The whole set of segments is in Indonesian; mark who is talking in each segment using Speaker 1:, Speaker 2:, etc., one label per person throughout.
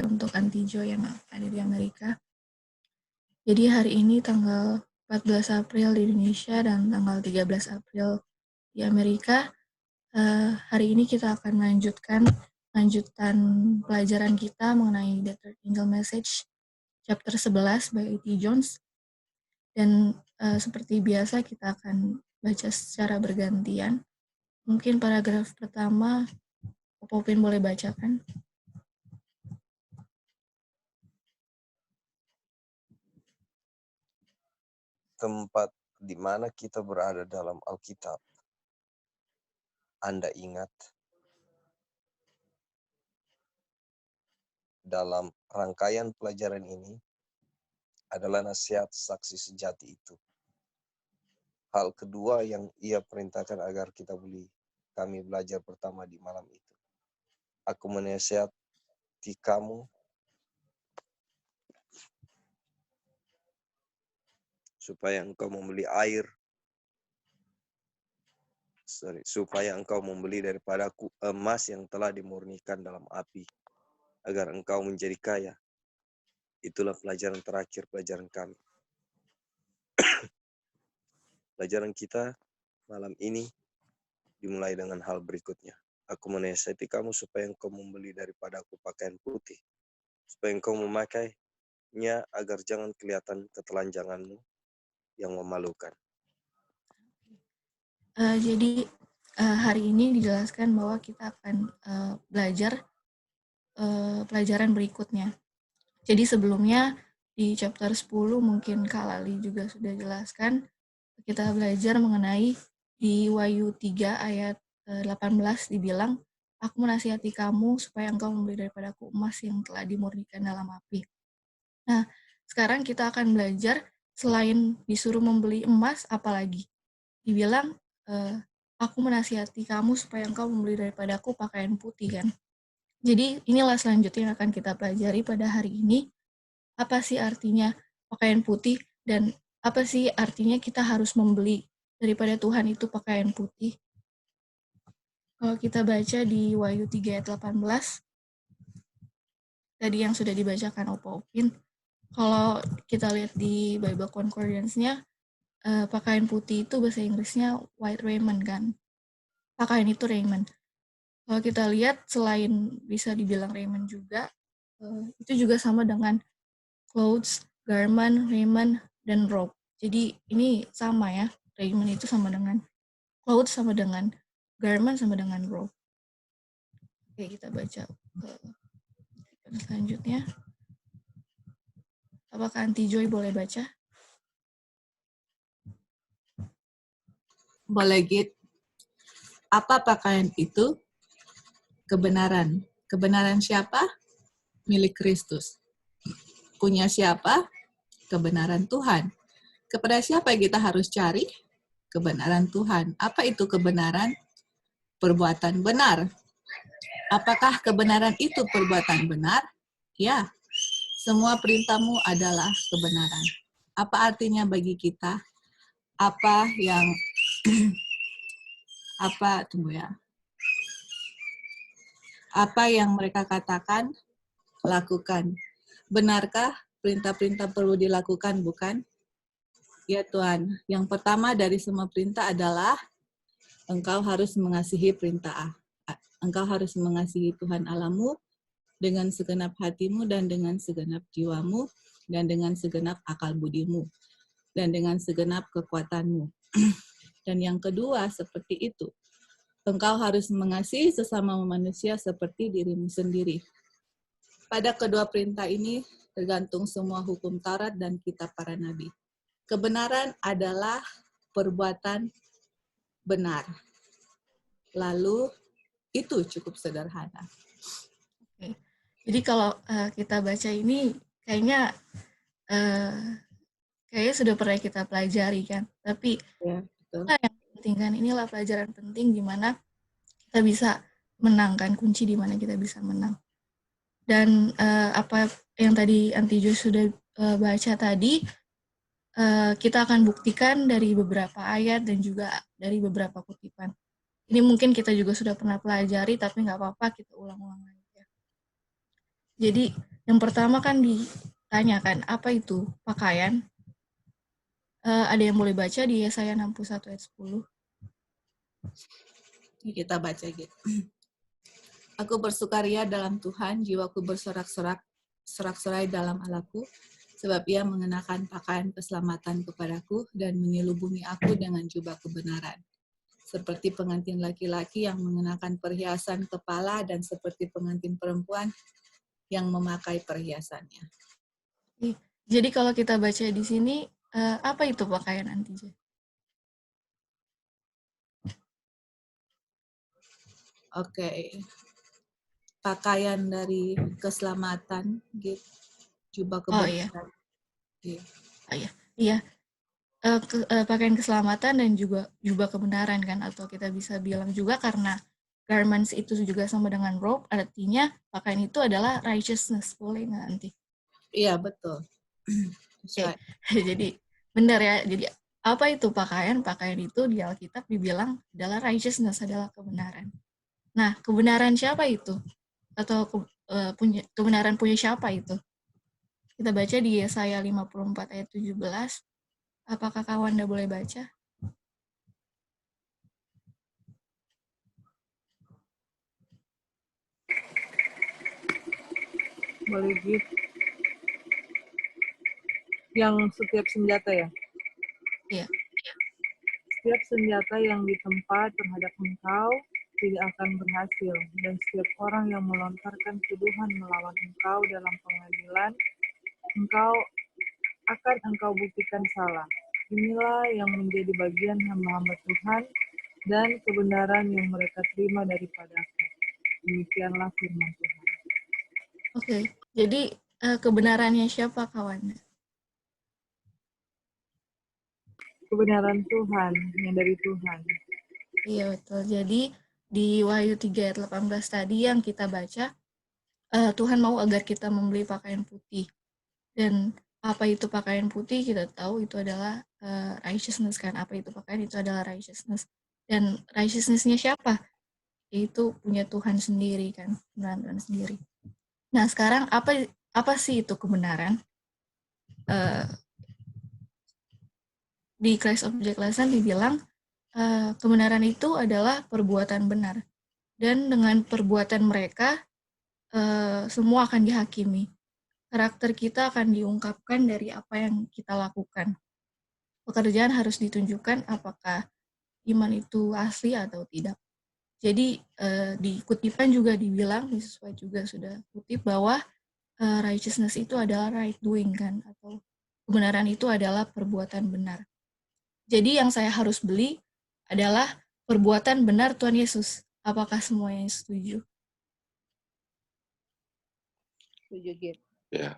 Speaker 1: untuk Antijo yang ada di Amerika. Jadi hari ini tanggal 14 April di Indonesia dan tanggal 13 April di Amerika. Hari ini kita akan lanjutan pelajaran kita mengenai The Third Angel Message, chapter 11 by A.T. Jones. Dan seperti biasa kita akan baca secara bergantian. Mungkin paragraf pertama, Popin boleh bacakan.
Speaker 2: Tempat di mana kita berada dalam Alkitab. Anda ingat? Dalam rangkaian pelajaran ini adalah nasihat saksi sejati itu. Hal kedua yang ia perintahkan agar kami belajar pertama di malam itu. Aku menasihati kamu supaya engkau membeli daripadaku emas yang telah dimurnikan dalam api, agar engkau menjadi kaya. Itulah pelajaran terakhir pelajaran kami. Pelajaran kita malam ini dimulai dengan hal berikutnya. Aku menasihati kamu supaya engkau membeli daripadaku pakaian putih, supaya engkau memakainya agar jangan kelihatan ketelanjanganmu yang memalukan.
Speaker 1: Jadi hari ini dijelaskan bahwa kita akan belajar pelajaran berikutnya. Jadi sebelumnya di chapter 10 mungkin Kak Lali juga sudah jelaskan, kita belajar mengenai di Wahyu 3 ayat 18 dibilang, aku menasihati kamu supaya engkau membeli daripadaku emas yang telah dimurnikan dalam api. Nah, sekarang kita akan belajar selain disuruh membeli emas, apalagi dibilang, aku menasihati kamu supaya engkau membeli daripadaku pakaian putih kan. Jadi inilah selanjutnya yang akan kita pelajari pada hari ini. Apa sih artinya pakaian putih dan apa sih artinya kita harus membeli daripada Tuhan itu pakaian putih. Kalau kita baca di Wahyu 3 ayat 18, tadi yang sudah dibacakan Opa Opin, kalau kita lihat di Bible Concordance-nya, pakaian putih itu bahasa Inggrisnya white raiment kan. Pakaian itu raiment. Kalau kita lihat selain bisa dibilang raiment juga, itu juga sama dengan clothes, garment, raiment, dan robe. Jadi ini sama ya, raiment itu sama dengan clothes, sama dengan garment, sama dengan robe. Oke, kita baca selanjutnya. Apakah Aunty Joy boleh baca?
Speaker 3: Boleh, Git. Apa pakaian itu? Kebenaran. Kebenaran siapa? Milik Kristus. Punya siapa? Kebenaran Tuhan. Kepada siapa kita harus cari? Kebenaran Tuhan. Apa itu kebenaran? Perbuatan benar. Apakah kebenaran itu perbuatan benar? Ya, semua perintahmu adalah kebenaran. Apa artinya bagi kita? Apa yang apa yang mereka katakan, lakukan. Benarkah perintah-perintah perlu dilakukan, bukan? Ya Tuhan, yang pertama dari semua perintah adalah engkau harus mengasihi Engkau harus mengasihi Tuhan Allahmu dengan segenap hatimu dan dengan segenap jiwamu dan dengan segenap akal budimu dan dengan segenap kekuatanmu. Dan yang kedua seperti itu, engkau harus mengasihi sesama manusia seperti dirimu sendiri. Pada kedua perintah ini tergantung semua hukum Taurat dan kitab para nabi. Kebenaran adalah perbuatan benar. Lalu itu cukup sederhana.
Speaker 1: Oke. Jadi kalau kita baca ini kayaknya sudah pernah kita pelajari kan. Tapi
Speaker 3: Ya, betul.
Speaker 1: yang penting kan, inilah pelajaran penting di mana kita bisa menang kan, kunci di mana kita bisa menang. Dan apa yang tadi Aunty Jo sudah baca tadi, kita akan buktikan dari beberapa ayat dan juga dari beberapa kutipan. Ini mungkin kita juga sudah pernah pelajari, tapi nggak apa-apa, kita ulang-ulang lagi ya. Jadi yang pertama kan ditanyakan apa itu pakaian. Ada yang boleh baca di Yesaya 61 ayat 10?
Speaker 3: Ini kita baca gitu. Aku bersukaria dalam Tuhan, jiwaku bersorak-sorai dalam Allahku, sebab ia mengenakan pakaian keselamatan kepadaku dan menyelubungi aku dengan jubah kebenaran. Seperti pengantin laki-laki yang mengenakan perhiasan kepala dan seperti pengantin perempuan yang memakai perhiasannya.
Speaker 1: Jadi kalau kita baca di sini, apa itu pakaian Antija?
Speaker 3: Oke. Pakaian dari keselamatan, gitu. Jubah
Speaker 1: Oh iya,
Speaker 3: kebenaran. Gitu.
Speaker 1: iya. Pakaian keselamatan dan juga jubah kebenaran kan, atau kita bisa bilang juga karena garments itu juga sama dengan robe, artinya pakaian itu adalah righteousness, boleh nggak nanti?
Speaker 3: Iya, betul.
Speaker 1: Oke, jadi benar ya. Jadi apa itu pakaian? Pakaian itu di Alkitab dibilang adalah righteousness, adalah kebenaran. Nah, kebenaran siapa itu? Atau kebenaran punya siapa itu? Kita baca di Yesaya 54 ayat 17. Apakah kawan Anda boleh baca?
Speaker 4: Boleh gitu. Yang setiap senjata ya?
Speaker 1: Iya.
Speaker 4: Setiap senjata yang ditempa terhadap engkau tidak akan berhasil, dan setiap orang yang melontarkan tuduhan melawan engkau dalam pengadilan, engkau buktikan salah. Inilah yang menjadi bagian hamba-hamba Tuhan dan kebenaran yang mereka terima daripadaku. Demikianlah firman Tuhan.
Speaker 1: Oke, jadi kebenarannya siapa kawan?
Speaker 4: Kebenaran Tuhan, yang dari Tuhan.
Speaker 1: Iya betul. Jadi di Wahyu 3 ayat 18 tadi yang kita baca, Tuhan mau agar kita membeli pakaian putih. Dan apa itu pakaian putih? Kita tahu itu adalah righteousness kan. Apa itu pakaian? Itu adalah righteousness. Dan righteousness-nya siapa? Yaitu punya Tuhan sendiri kan, kebenaran Tuhan sendiri. Nah sekarang apa sih itu kebenaran? Di Christ Object Lesson dibilang kebenaran itu adalah perbuatan benar, dan dengan perbuatan mereka semua akan dihakimi. Karakter kita akan diungkapkan dari apa yang kita lakukan. Pekerjaan harus ditunjukkan apakah iman itu asli atau tidak. Jadi di kutipan juga dibilang, sesuai juga sudah kutip bahwa righteousness itu adalah right doing kan, atau kebenaran itu adalah perbuatan benar. Jadi yang saya harus beli adalah perbuatan benar Tuhan Yesus. Apakah semuanya setuju?
Speaker 3: Setuju, Git.
Speaker 2: Ya.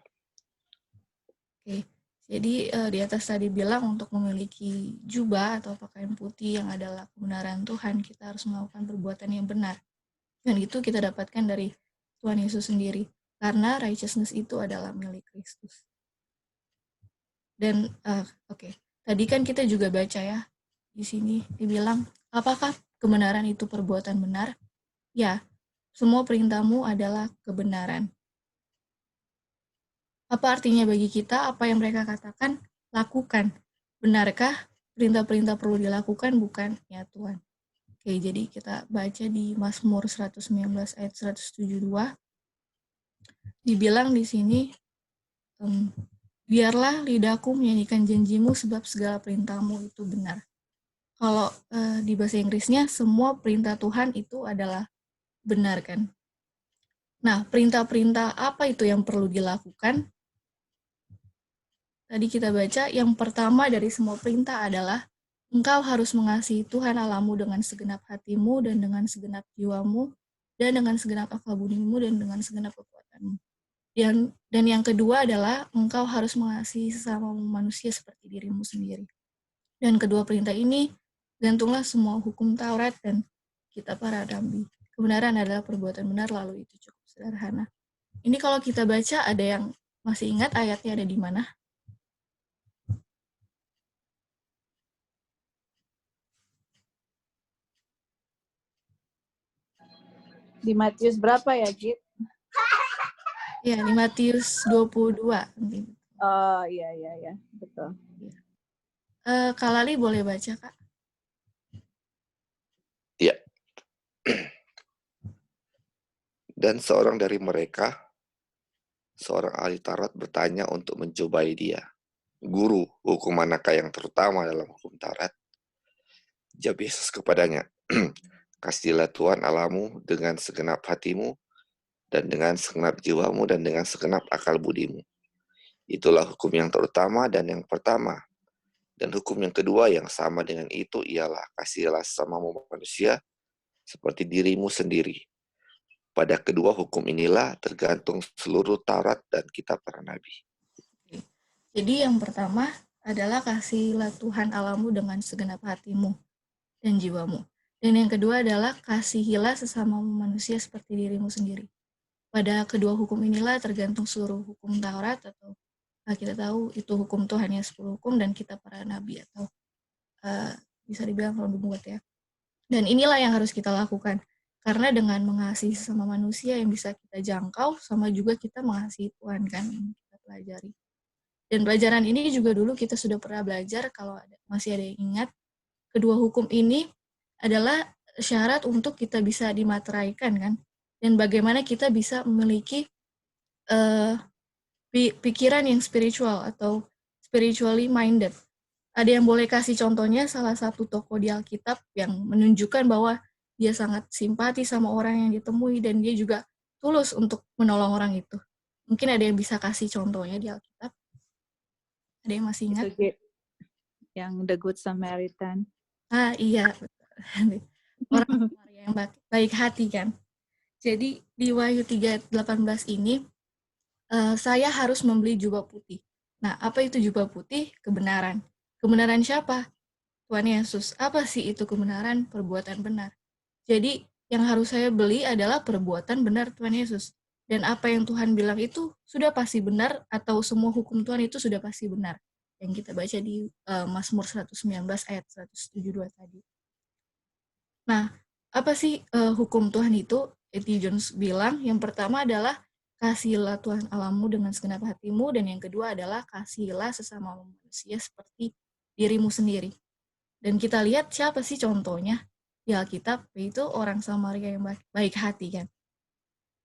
Speaker 1: Oke. Jadi di atas tadi bilang untuk memiliki jubah atau pakaian putih yang adalah kebenaran Tuhan, kita harus melakukan perbuatan yang benar. Dan itu kita dapatkan dari Tuhan Yesus sendiri. Karena righteousness itu adalah milik Kristus. Dan oke. Tadi kan kita juga baca ya, di sini dibilang, apakah kebenaran itu perbuatan benar? Ya, semua perintahmu adalah kebenaran. Apa artinya bagi kita? Apa yang mereka katakan, lakukan. Benarkah perintah-perintah perlu dilakukan? Bukan, ya Tuhan. Oke, jadi kita baca di Mazmur 119 ayat 172. Dibilang di sini, biarlah lidahku menyanyikan janjimu sebab segala perintahmu itu benar. Kalau di bahasa Inggrisnya, semua perintah Tuhan itu adalah benar kan. Nah, perintah-perintah apa itu yang perlu dilakukan? Tadi kita baca, yang pertama dari semua perintah adalah engkau harus mengasihi Tuhan Allahmu dengan segenap hatimu dan dengan segenap jiwamu dan dengan segenap akal budimu dan dengan segenap kekuatanmu. Dan yang kedua adalah engkau harus mengasihi sesama manusia seperti dirimu sendiri. Dan kedua perintah ini, gantunglah semua hukum Taurat dan kitab para nabi. Kebenaran adalah perbuatan benar, lalu itu cukup sederhana. Ini kalau kita baca, ada yang masih ingat ayatnya ada di mana?
Speaker 3: Di Matius berapa ya, Git?
Speaker 1: Ya, di Matius 22. Mungkin.
Speaker 3: Oh, iya, betul.
Speaker 1: Kak Lali boleh baca, Kak?
Speaker 5: Ya. Dan seorang dari mereka, seorang ahli Taurat bertanya untuk mencobai dia. Guru, hukum manakah yang terutama dalam hukum Taurat? Jawab Yesus kepadanya, kasihlah Tuhan Allahmu dengan segenap hatimu, dan dengan segenap jiwamu, dan dengan segenap akal budimu. Itulah hukum yang terutama dan yang pertama. Dan hukum yang kedua yang sama dengan itu ialah kasihlah sesamamu manusia seperti dirimu sendiri. Pada kedua hukum inilah tergantung seluruh Taurat dan kitab para nabi.
Speaker 1: Jadi yang pertama adalah kasihilah Tuhan Allahmu dengan segenap hatimu dan jiwamu. Dan yang kedua adalah kasihilah sesamamu manusia seperti dirimu sendiri. Pada kedua hukum inilah tergantung seluruh hukum Taurat, atau kita tahu itu hukum Tuhan hanya 10 hukum dan kitab para nabi, atau bisa dibilang kalau dibuat ya. Dan inilah yang harus kita lakukan. Karena dengan mengasihi sesama manusia yang bisa kita jangkau, sama juga kita mengasihi Tuhan kan, yang kita pelajari. Dan pelajaran ini juga dulu kita sudah pernah belajar, kalau masih ada yang ingat, kedua hukum ini adalah syarat untuk kita bisa dimateraikan kan, dan bagaimana kita bisa memiliki pikiran yang spiritual atau spiritually minded. Ada yang boleh kasih contohnya salah satu tokoh di Alkitab yang menunjukkan bahwa dia sangat simpati sama orang yang ditemui dan dia juga tulus untuk menolong orang itu. Mungkin ada yang bisa kasih contohnya di Alkitab? Ada yang masih ingat?
Speaker 3: Yang The Good Samaritan.
Speaker 1: Iya. Orang yang baik hati kan. Jadi di Wahyu 3:18 ini, saya harus membeli jubah putih. Nah, apa itu jubah putih? Kebenaran. Kebenaran siapa? Tuhan Yesus. Apa sih itu kebenaran? Perbuatan benar. Jadi yang harus saya beli adalah perbuatan benar Tuhan Yesus. Dan apa yang Tuhan bilang itu sudah pasti benar, atau semua hukum Tuhan itu sudah pasti benar. Yang kita baca di Mazmur 119 ayat 172 tadi. Nah, apa sih hukum Tuhan itu? E.T. Jones bilang, yang pertama adalah kasihilah Tuhan Allahmu dengan segenap hatimu, dan yang kedua adalah kasihilah sesama manusia seperti dirimu sendiri. Dan kita lihat siapa sih contohnya di Alkitab, yaitu orang Samaria yang baik hati kan.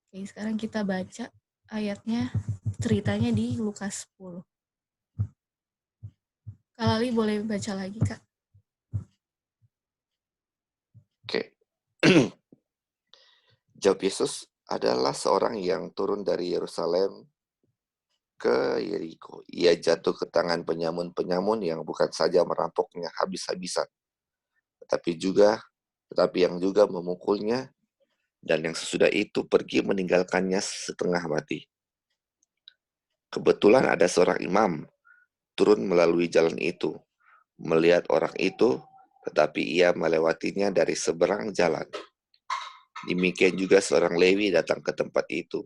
Speaker 1: Oke, sekarang kita baca ayatnya, ceritanya di Lukas 10. Kak Lali boleh baca lagi, Kak?
Speaker 5: Oke. Jawab Yesus adalah seorang yang turun dari Yerusalem ke Yeriko. Ia jatuh ke tangan penyamun-penyamun yang bukan saja merampoknya habis-habisan, tetapi yang juga memukulnya, dan yang sesudah itu pergi meninggalkannya setengah mati. Kebetulan ada seorang imam turun melalui jalan itu, melihat orang itu, tetapi ia melewatinya dari seberang jalan. Demikian juga seorang Lewi datang ke tempat itu.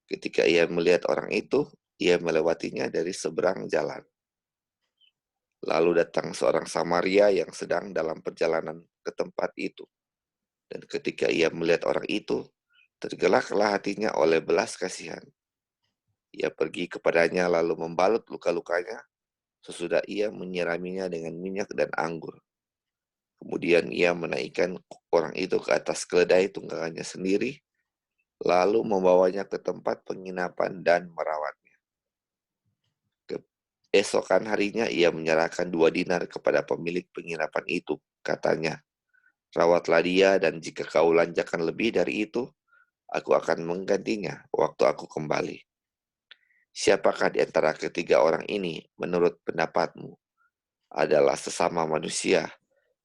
Speaker 5: Ketika ia melihat orang itu, ia melewatinya dari seberang jalan. Lalu datang seorang Samaria yang sedang dalam perjalanan ke tempat itu. Dan ketika ia melihat orang itu, tergeraklah hatinya oleh belas kasihan. Ia pergi kepadanya lalu membalut luka-lukanya, sesudah ia menyiraminya dengan minyak dan anggur. Kemudian ia menaikkan orang itu ke atas keledai tunggangannya sendiri, lalu membawanya ke tempat penginapan dan merawatnya. Keesokan harinya ia menyerahkan 2 dinar kepada pemilik penginapan itu. Katanya, rawatlah dia, dan jika kau lanjakan lebih dari itu, aku akan menggantinya waktu aku kembali. Siapakah di antara ketiga orang ini menurut pendapatmu adalah sesama manusia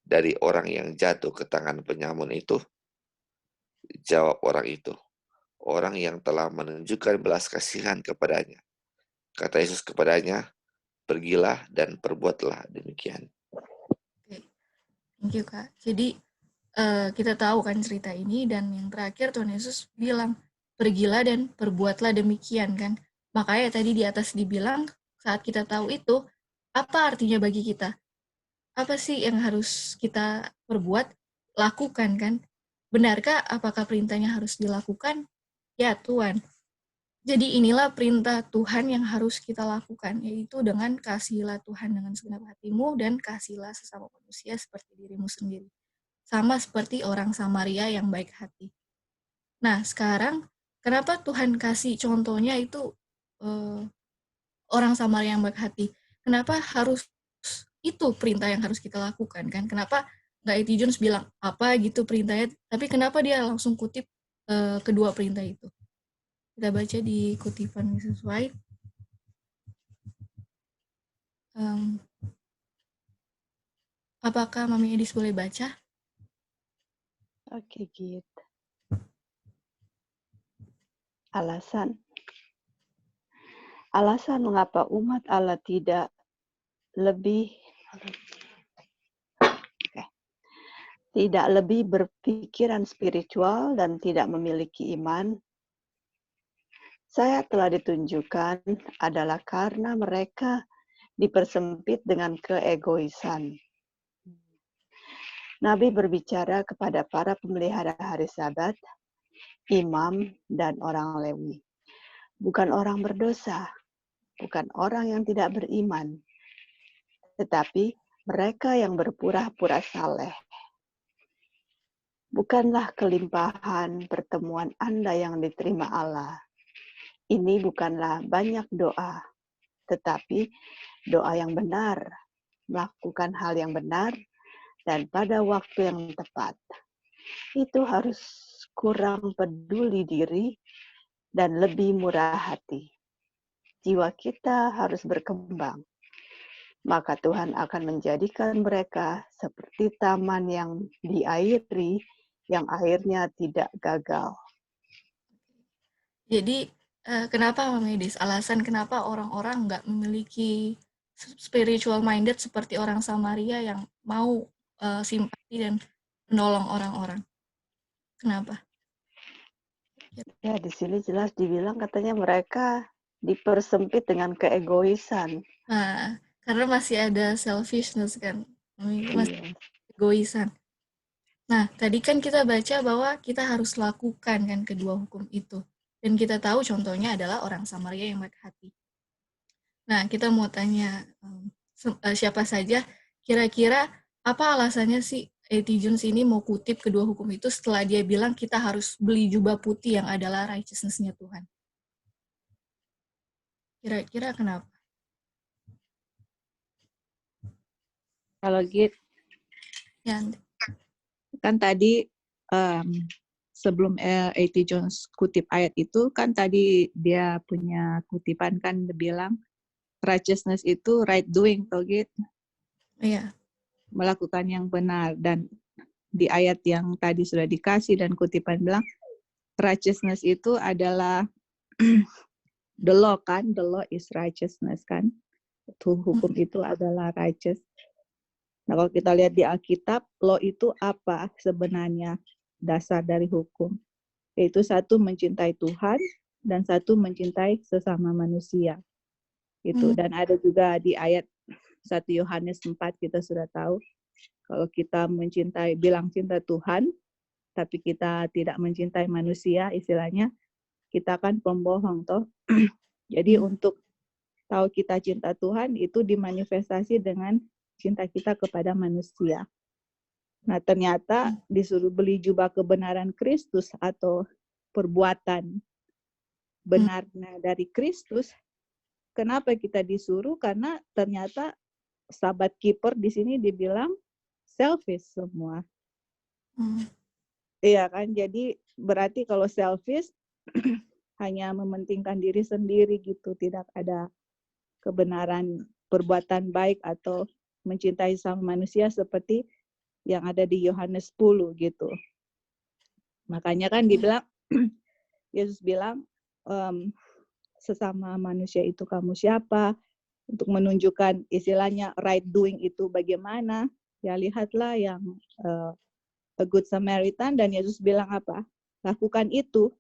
Speaker 5: dari orang yang jatuh ke tangan penyamun itu? Jawab orang itu, orang yang telah menunjukkan belas kasihan kepadanya. Kata Yesus kepadanya, pergilah dan perbuatlah demikian.
Speaker 1: Oke, thank you, Kak. Jadi kita tahu kan cerita ini, dan yang terakhir Tuhan Yesus bilang, pergilah dan perbuatlah demikian kan. Makanya tadi di atas dibilang, saat kita tahu itu, apa artinya bagi kita? Apa sih yang harus kita perbuat, lakukan kan? Benarkah apakah perintahnya harus dilakukan? Ya Tuhan. Jadi inilah perintah Tuhan yang harus kita lakukan, yaitu dengan kasihilah Tuhan dengan segenap hatimu dan kasihilah sesama manusia seperti dirimu sendiri. Sama seperti orang Samaria yang baik hati. Nah, sekarang kenapa Tuhan kasih contohnya itu orang Samaria yang baik hati? Kenapa harus itu perintah yang harus kita lakukan kan? Kenapa nggak E.T. Jones bilang apa gitu perintahnya, tapi kenapa dia langsung kutip kedua perintah itu? Kita baca di kutipan Mrs. White. Apakah Mami Edis boleh baca?
Speaker 6: Oke, Git. Alasan mengapa umat Allah tidak lebih berpikiran spiritual dan tidak memiliki iman, saya telah ditunjukkan adalah karena mereka dipersempit dengan keegoisan. Nabi berbicara kepada para pemelihara hari Sabat, imam, dan orang Lewi. Bukan orang berdosa, bukan orang yang tidak beriman, tetapi mereka yang berpura-pura saleh. Bukanlah kelimpahan pertemuan Anda yang diterima Allah. Ini bukanlah banyak doa, tetapi doa yang benar, melakukan hal yang benar, dan pada waktu yang tepat. Itu harus kurang peduli diri dan lebih murah hati. Jiwa kita harus berkembang. Maka Tuhan akan menjadikan mereka seperti taman yang diairi, yang airnya tidak gagal.
Speaker 1: Jadi, kenapa Mami Edis? Alasan kenapa orang-orang nggak memiliki spiritual minded seperti orang Samaria yang mau simpati dan menolong orang-orang. Kenapa?
Speaker 6: Ya, di sini jelas dibilang katanya mereka dipersempit dengan keegoisan.
Speaker 1: Nah, karena masih ada selfishness kan, masih egoisan. Nah, tadi kan kita baca bahwa kita harus lakukan kan kedua hukum itu. Dan kita tahu contohnya adalah orang Samaria yang baik hati. Nah, kita mau tanya siapa saja, kira-kira apa alasannya sih A.T. Jones ini mau kutip kedua hukum itu setelah dia bilang kita harus beli jubah putih yang adalah righteousness-nya Tuhan? Kira-kira kenapa?
Speaker 3: Kalau Git,
Speaker 1: Ya,
Speaker 3: kan tadi sebelum A.T. Jones kutip ayat itu, kan tadi dia punya kutipan kan dia bilang righteousness itu right doing, toh Git?
Speaker 1: iya.
Speaker 3: Melakukan yang benar. Dan di ayat yang tadi sudah dikasih dan kutipan bilang righteousness itu adalah the law kan, the law is righteousness kan. Hukum itu adalah righteous. Nah, kalau kita lihat di Alkitab, law itu apa sebenarnya dasar dari hukum? Yaitu satu mencintai Tuhan dan satu mencintai sesama manusia. Itu. Dan ada juga di ayat 1 Yohanes 4 kita sudah tahu kalau kita bilang cinta Tuhan, tapi kita tidak mencintai manusia, istilahnya kita kan pembohong toh. Jadi untuk tahu kita cinta Tuhan itu dimanifestasi dengan cinta kita kepada manusia. Nah, ternyata disuruh beli jubah kebenaran Kristus atau perbuatan benarnya dari Kristus. Kenapa kita disuruh? Karena ternyata sahabat keeper di sini dibilang selfish semua. Iya kan? Jadi berarti kalau selfish hanya mementingkan diri sendiri gitu, tidak ada kebenaran perbuatan baik atau mencintai sama manusia seperti yang ada di Yohanes 10 gitu. Makanya kan dibilang, Yesus bilang, sesama manusia itu kamu siapa? Untuk menunjukkan istilahnya right doing itu bagaimana, ya lihatlah yang a good Samaritan, dan Yesus bilang apa? Lakukan itu.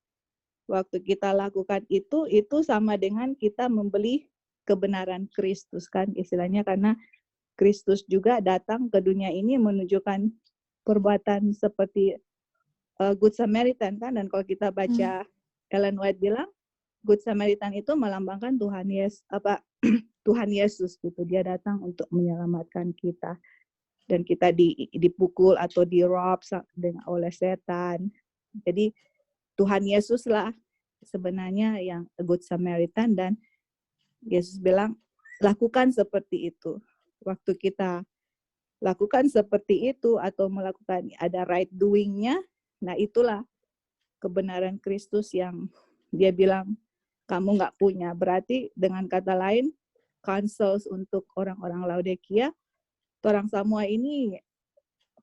Speaker 3: Waktu kita lakukan itu sama dengan kita membeli kebenaran Kristus kan istilahnya, karena Kristus juga datang ke dunia ini menunjukkan perbuatan seperti Good Samaritan kan. Dan kalau kita baca Ellen White bilang Good Samaritan itu melambangkan Tuhan Yesus gitu. Dia datang untuk menyelamatkan kita. Dan kita dipukul atau dirob oleh setan. Jadi Tuhan Yesus lah sebenarnya yang Good Samaritan, dan Yesus bilang lakukan seperti itu. Waktu kita lakukan seperti itu atau melakukan ada right doing-nya, nah itulah kebenaran Kristus yang dia bilang kamu nggak punya. Berarti dengan kata lain, counsels untuk orang-orang Laodikia, orang semua ini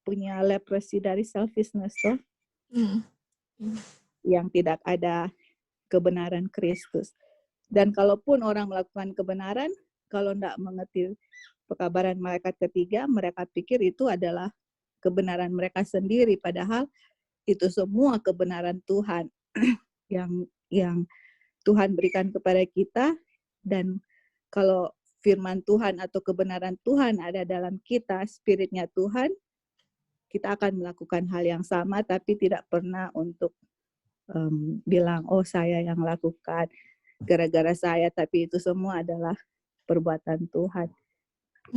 Speaker 3: punya leprosy dari selfishness toh, yang tidak ada kebenaran Kristus. Dan kalaupun orang melakukan kebenaran, kalau tidak mengerti pekabaran malaikat ketiga, mereka pikir itu adalah kebenaran mereka sendiri, padahal itu semua kebenaran Tuhan yang Tuhan berikan kepada kita. Dan kalau firman Tuhan atau kebenaran Tuhan ada dalam kita, spiritnya Tuhan, kita akan melakukan hal yang sama, tapi tidak pernah untuk bilang, oh saya yang lakukan, gara-gara saya, tapi itu semua adalah perbuatan Tuhan.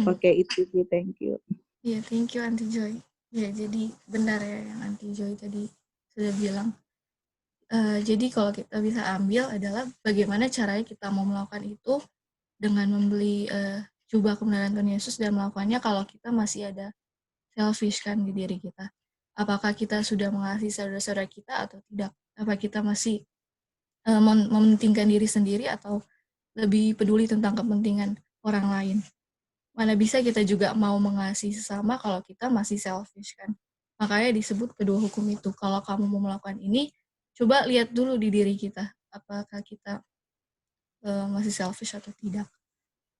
Speaker 3: Oke, itu sih, thank you.
Speaker 1: Iya, thank you Aunty Joy. Ya, jadi benar ya yang Aunty Joy tadi sudah bilang. Jadi kalau kita bisa ambil adalah bagaimana caranya kita mau melakukan itu dengan membeli jubah kebenaran Tuhan Yesus dan melakukannya kalau kita masih ada selfish kan di diri kita. Apakah kita sudah mengasihi saudara-saudara kita atau tidak? Apa kita masih mementingkan diri sendiri atau lebih peduli tentang kepentingan orang lain? Mana bisa kita juga mau mengasihi sesama kalau kita masih selfish kan? Makanya disebut kedua hukum itu. Kalau kamu mau melakukan ini, coba lihat dulu di diri kita, apakah kita masih selfish atau tidak.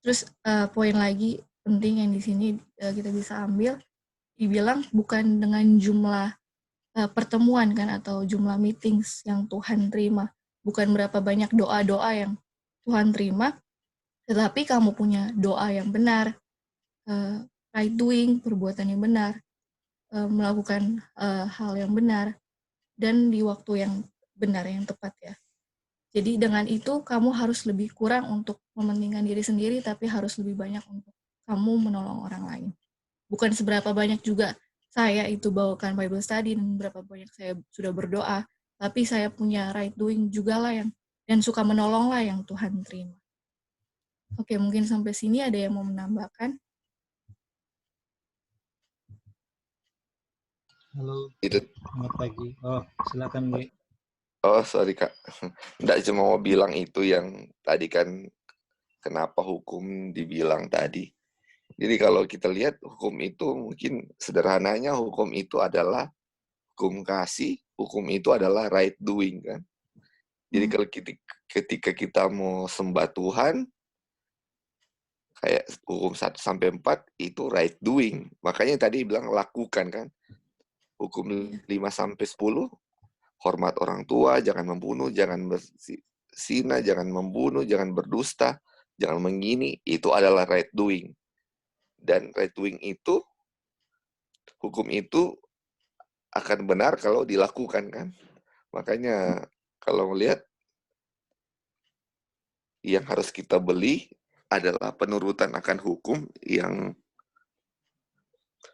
Speaker 1: Terus poin lagi penting yang di sini kita bisa ambil, dibilang bukan dengan jumlah pertemuan kan atau jumlah meetings yang Tuhan terima, bukan berapa banyak doa-doa yang Tuhan terima, tetapi kamu punya doa yang benar, right doing, perbuatan yang benar, melakukan hal yang benar, dan di waktu yang benar, yang tepat ya. Jadi dengan itu kamu harus lebih kurang untuk mementingkan diri sendiri, tapi harus lebih banyak untuk kamu menolong orang lain. Bukan seberapa banyak juga saya itu bawakan Bible study dan berapa banyak saya sudah berdoa, tapi saya punya right doing juga lah yang dan suka menolong lah yang Tuhan terima. Oke, mungkin sampai sini ada yang mau menambahkan?
Speaker 7: Halo,
Speaker 5: Itu.
Speaker 7: selamat pagi. Oh, silakan, Ge.
Speaker 5: Oh, sorry Kak. Nggak cuma mau bilang itu yang tadi kan kenapa hukum dibilang tadi. Jadi kalau kita lihat hukum itu mungkin sederhananya hukum itu adalah hukum kasih, hukum itu adalah right doing kan. Jadi kalau ketika kita mau sembah Tuhan, kayak hukum 1 sampai 4 itu right doing. Makanya tadi bilang lakukan kan. Hukum 5 sampai 10 hormat orang tua, jangan membunuh, jangan berzina, jangan membunuh, jangan berdusta, jangan menggini, itu adalah right doing. Dan right doing itu, hukum itu akan benar kalau dilakukan kan. Makanya kalau melihat yang harus kita beli adalah penurutan akan hukum yang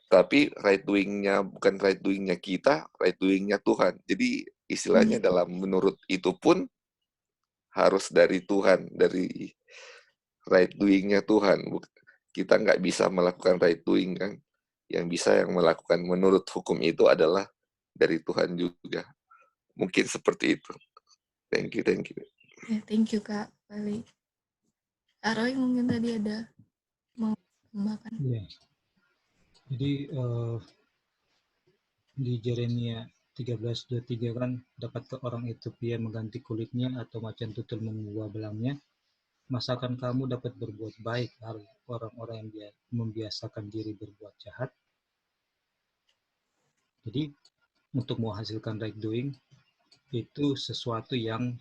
Speaker 5: tapi right doing-nya bukan right doing-nya kita, right doing-nya Tuhan. Jadi istilahnya dalam menurut itu pun harus dari Tuhan, dari right doing-nya Tuhan. Kita nggak bisa melakukan right doing kan. Yang bisa yang melakukan menurut hukum itu adalah dari Tuhan juga. Mungkin seperti itu. Thank you.
Speaker 1: Ya, thank you Kak Bali. Roy mungkin tadi ada mau tambahkan.
Speaker 7: Iya. Jadi di Yeremia 13:23 kan, dapatkah orang Ethiopia mengganti kulitnya atau macan tutul mengubah belangnya? Masakan kamu dapat berbuat baik orang-orang yang membiasakan diri berbuat jahat? Jadi untuk menghasilkan right doing itu sesuatu yang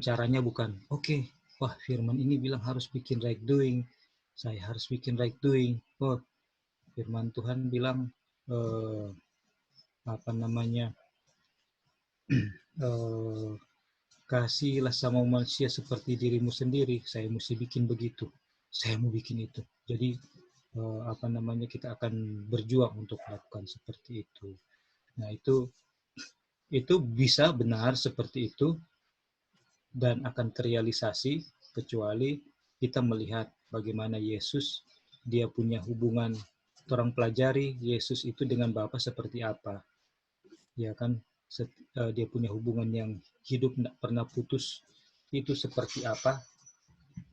Speaker 7: caranya bukan wah firman ini bilang harus bikin right doing, saya harus bikin right doing. Oh, firman Tuhan bilang kasihlah sama manusia seperti dirimu sendiri, saya mesti bikin begitu, saya mau bikin itu. Jadi kita akan berjuang untuk melakukan seperti itu. Nah, itu bisa benar seperti itu dan akan terrealisasi kecuali kita melihat bagaimana Yesus, dia punya hubungan, orang pelajari Yesus itu dengan Bapa seperti apa. Ya kan, dia punya hubungan yang hidup tidak pernah putus, itu seperti apa,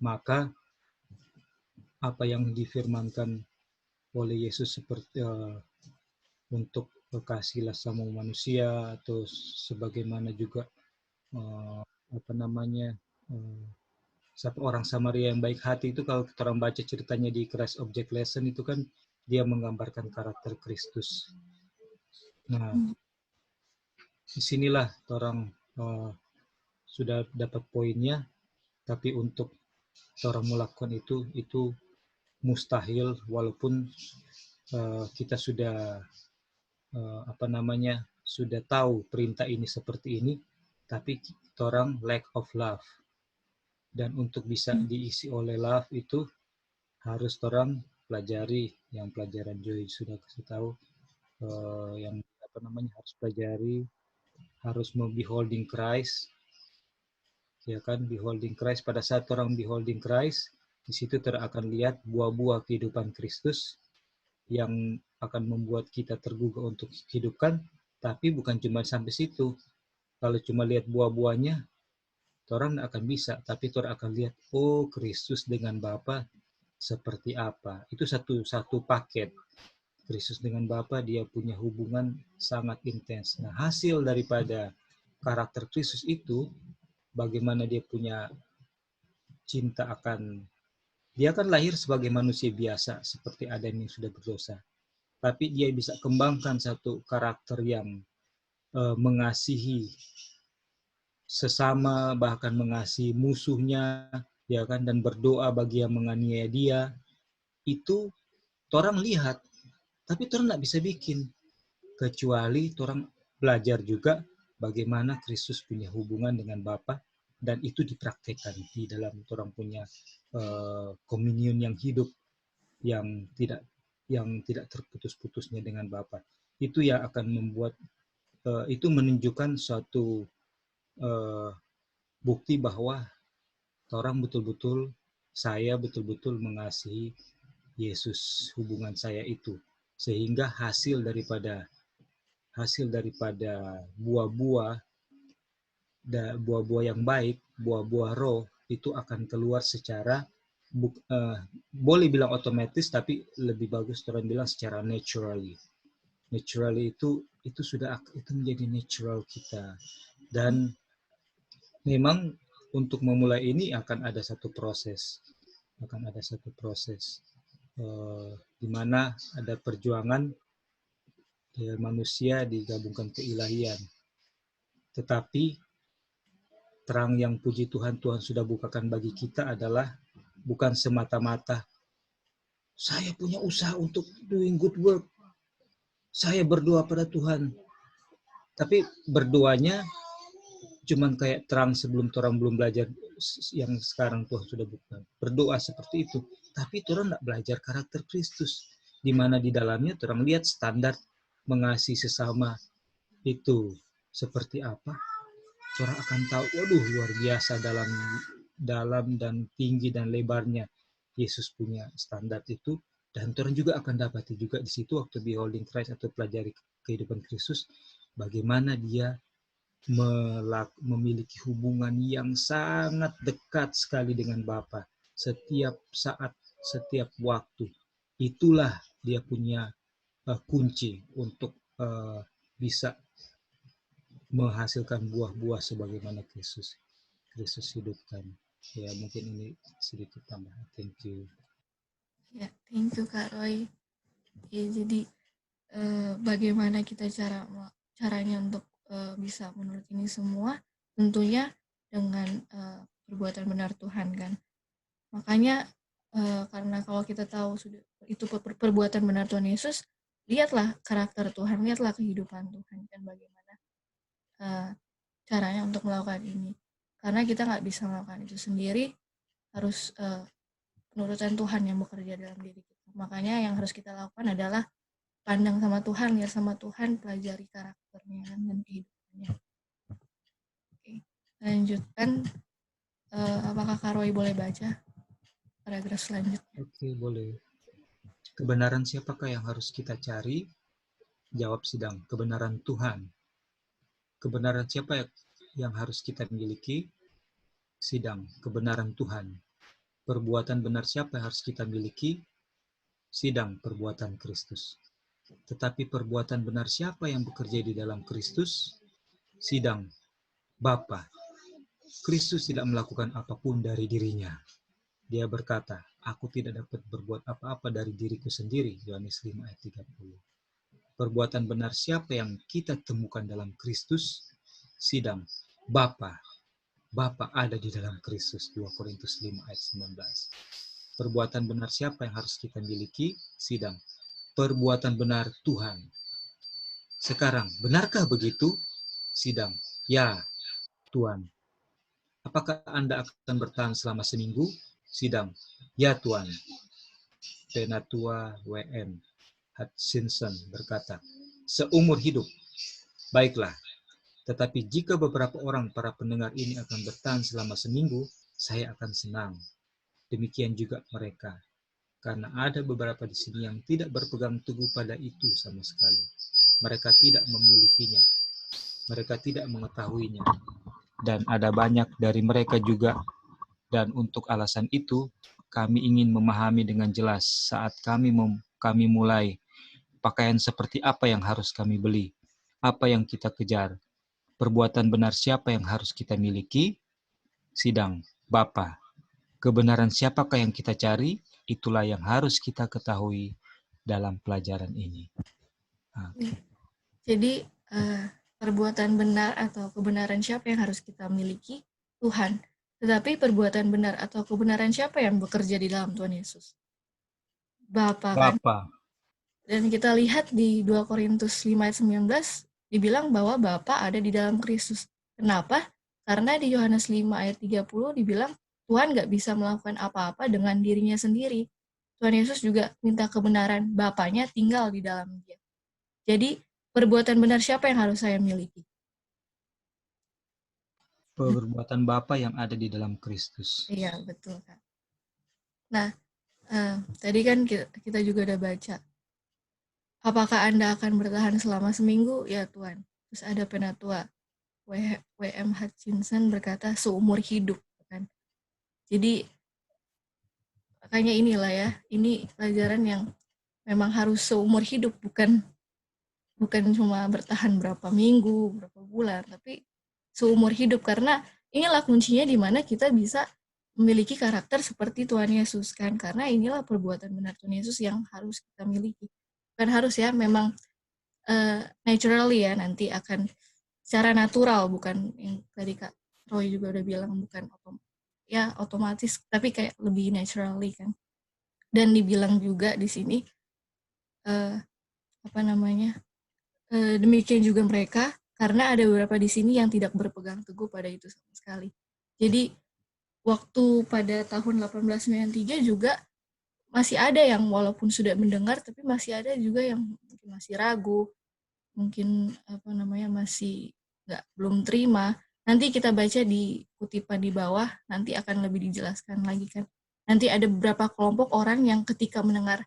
Speaker 7: maka apa yang difirmankan oleh Yesus seperti untuk kasihlah sama manusia, atau sebagaimana juga orang Samaria yang baik hati itu, kalau kita orang baca ceritanya di Christ Object Lesson itu kan dia menggambarkan karakter Kristus. Nah, disinilah orang sudah dapat poinnya, tapi untuk orang melakukan itu mustahil, walaupun kita sudah sudah tahu perintah ini seperti ini, tapi orang lack of love. Dan untuk bisa diisi oleh love itu harus orang pelajari yang pelajaran Joy sudah kasih tahu, yang harus pelajari, harus beholding Christ, ya kan, beholding Christ. Pada saat orang beholding Christ, di situ akan lihat buah-buah kehidupan Kristus yang akan membuat kita tergugah untuk hidupkan. Tapi bukan cuma sampai situ. Kalau cuma lihat buah-buahnya, orang akan bisa, tapi orang akan lihat, oh Kristus dengan Bapa seperti apa. Itu satu paket. Kristus dengan Bapa, dia punya hubungan sangat intens. Nah, hasil daripada karakter Kristus itu, bagaimana dia punya cinta dia kan lahir sebagai manusia biasa, seperti Adam yang sudah berdosa. Tapi dia bisa kembangkan satu karakter yang mengasihi sesama, bahkan mengasihi musuhnya, ya kan, dan berdoa bagi yang menganiaya dia. Itu orang lihat, tapi orang tidak bisa bikin, kecuali orang belajar juga bagaimana Kristus punya hubungan dengan Bapa, dan itu dipraktekkan di dalam orang punya komunion yang hidup, yang tidak terputus-putusnya dengan Bapa. Itu yang akan membuat itu menunjukkan suatu bukti bahwa saya betul-betul mengasihi Yesus, hubungan saya itu, sehingga hasil daripada buah-buah yang baik, buah-buah roh itu akan keluar secara boleh bilang otomatis, tapi lebih bagus orang bilang secara naturally. Naturally itu menjadi natural kita. Dan memang untuk memulai ini akan ada satu proses, di mana ada perjuangan manusia digabungkan keilahian. Tetapi terang yang puji Tuhan sudah bukakan bagi kita adalah bukan semata-mata saya punya usaha untuk doing good work, saya berdoa pada Tuhan, tapi berdoanya cuman kayak terang sebelum orang belum belajar yang sekarang Tuhan sudah buka. Berdoa seperti itu, tapi orang tidak belajar karakter Kristus, di mana di dalamnya orang lihat standar mengasihi sesama itu seperti apa. Orang akan tahu, waduh luar biasa dalam dan tinggi dan lebarnya Yesus punya standar itu. Dan orang juga akan dapati juga di situ waktu beholding Christ atau pelajari kehidupan Kristus, bagaimana dia memiliki hubungan yang sangat dekat sekali dengan Bapa setiap saat, setiap waktu. Itulah dia punya kunci untuk bisa menghasilkan buah-buah sebagaimana Kristus hidupkan. Ya, mungkin ini sedikit tambahan. Thank you.
Speaker 1: Ya, thank you Kak Roy. Ya, jadi bagaimana kita caranya untuk bisa menurut ini semua, tentunya dengan perbuatan benar Tuhan kan. Makanya karena kalau kita tahu sudah itu perbuatan benar Tuhan Yesus, lihatlah karakter Tuhan, lihatlah kehidupan Tuhan kan, bagaimana caranya untuk melakukan ini. Karena kita nggak bisa melakukan itu sendiri, harus penurutan Tuhan yang bekerja dalam diri kita. Makanya yang harus kita lakukan adalah pandang sama Tuhan, lihat sama Tuhan, pelajari karakternya dan kehidupannya. Oke, lanjutkan. Apakah Kak Roy boleh baca paragraf selanjutnya?
Speaker 7: Oke, boleh. Kebenaran siapakah yang harus kita cari? Jawab sidang, kebenaran Tuhan. Kebenaran siapa yang harus kita miliki? Sidang, kebenaran Tuhan. Perbuatan benar siapa yang harus kita miliki? Sidang, perbuatan Kristus. Tetapi perbuatan benar siapa yang bekerja di dalam Kristus? Sidang, Bapa. Kristus tidak melakukan apapun dari dirinya. Dia berkata, aku tidak dapat berbuat apa-apa dari diriku sendiri. Yohanes 5 ayat 30. Perbuatan benar siapa yang kita temukan dalam Kristus? Sidang, Bapa. Bapa ada di dalam Kristus. 2 Korintus 5 ayat 19. Perbuatan benar siapa yang harus kita miliki? Sidang, perbuatan benar Tuhan. Sekarang, benarkah begitu? Sidang, ya, Tuhan. Apakah Anda akan bertahan selama seminggu? Sidang, ya Tuhan. Penatua W.M. Hutchinson berkata, seumur hidup. Baiklah, tetapi jika beberapa orang para pendengar ini akan bertahan selama seminggu, saya akan senang. Demikian juga mereka. Karena ada beberapa di sini yang tidak berpegang teguh pada itu sama sekali. Mereka tidak memilikinya. Mereka tidak mengetahuinya. Dan ada banyak dari mereka juga. Dan untuk alasan itu, kami ingin memahami dengan jelas saat kami mulai pakaian seperti apa yang harus kami beli, apa yang kita kejar, perbuatan benar siapa yang harus kita miliki, sidang, Bapa. Kebenaran siapakah yang kita cari, itulah yang harus kita ketahui dalam pelajaran ini.
Speaker 1: Jadi, perbuatan benar atau kebenaran siapa yang harus kita miliki? Tuhan. Tetapi perbuatan benar atau kebenaran siapa yang bekerja di dalam Tuhan Yesus? Bapa kan?
Speaker 7: Bapa.
Speaker 1: Dan kita lihat di 2 Korintus 5 ayat 19, dibilang bahwa Bapa ada di dalam Kristus. Kenapa? Karena di Yohanes 5 ayat 30 dibilang Tuhan nggak bisa melakukan apa-apa dengan dirinya sendiri. Tuhan Yesus juga minta kebenaran Bapanya tinggal di dalam dia. Jadi perbuatan benar siapa yang harus saya miliki?
Speaker 7: Perbuatan Bapa yang ada di dalam Kristus.
Speaker 1: Iya, betul kan. Nah, tadi kan kita juga udah baca. Apakah Anda akan bertahan selama seminggu? Ya Tuhan. Terus ada penatua W.M. Hutchinson berkata seumur hidup kan. Jadi makanya inilah ya, ini pelajaran yang memang harus seumur hidup, bukan cuma bertahan berapa minggu, berapa bulan, tapi seumur hidup, karena inilah kuncinya di mana kita bisa memiliki karakter seperti Tuhan Yesus kan, karena inilah perbuatan benar Tuhan Yesus yang harus kita miliki. Bukan harus ya, memang naturally ya, nanti akan secara natural, bukan yang tadi Kak Roy juga udah bilang, bukan otomatis, tapi kayak lebih naturally kan. Dan dibilang juga di sini demikian juga mereka, karena ada beberapa di sini yang tidak berpegang teguh pada itu sama sekali. Jadi waktu pada tahun 1893 juga masih ada yang walaupun sudah mendengar, tapi masih ada juga yang mungkin masih ragu, mungkin masih belum terima. Nanti kita baca di kutipan di bawah, nanti akan lebih dijelaskan lagi kan. Nanti ada beberapa kelompok orang yang ketika mendengar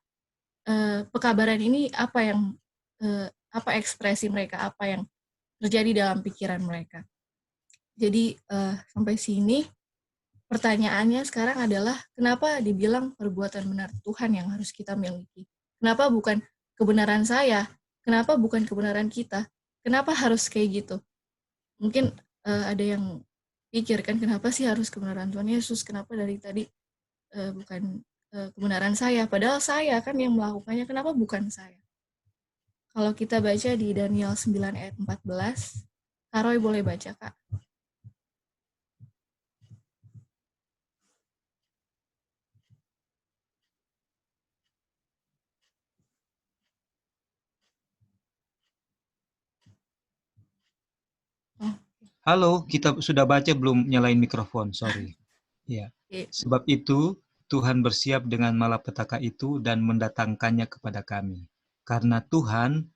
Speaker 1: pekabaran ini, apa ekspresi mereka, apa yang terjadi dalam pikiran mereka. Jadi sampai sini pertanyaannya sekarang adalah kenapa dibilang perbuatan benar Tuhan yang harus kita miliki? Kenapa bukan kebenaran saya? Kenapa bukan kebenaran kita? Kenapa harus kayak gitu? Mungkin ada yang pikirkan kenapa sih harus kebenaran Tuhan Yesus? Kenapa dari tadi bukan kebenaran saya? Padahal saya kan yang melakukannya. Kenapa bukan saya? Kalau kita baca di Daniel 9 ayat 14, Kak Roy boleh baca, Kak.
Speaker 7: Halo, kita sudah baca belum nyalain mikrofon, sorry. Ya.
Speaker 1: Oke.
Speaker 7: Sebab itu Tuhan bersiap dengan malapetaka itu dan mendatangkannya kepada kami. Karena Tuhan,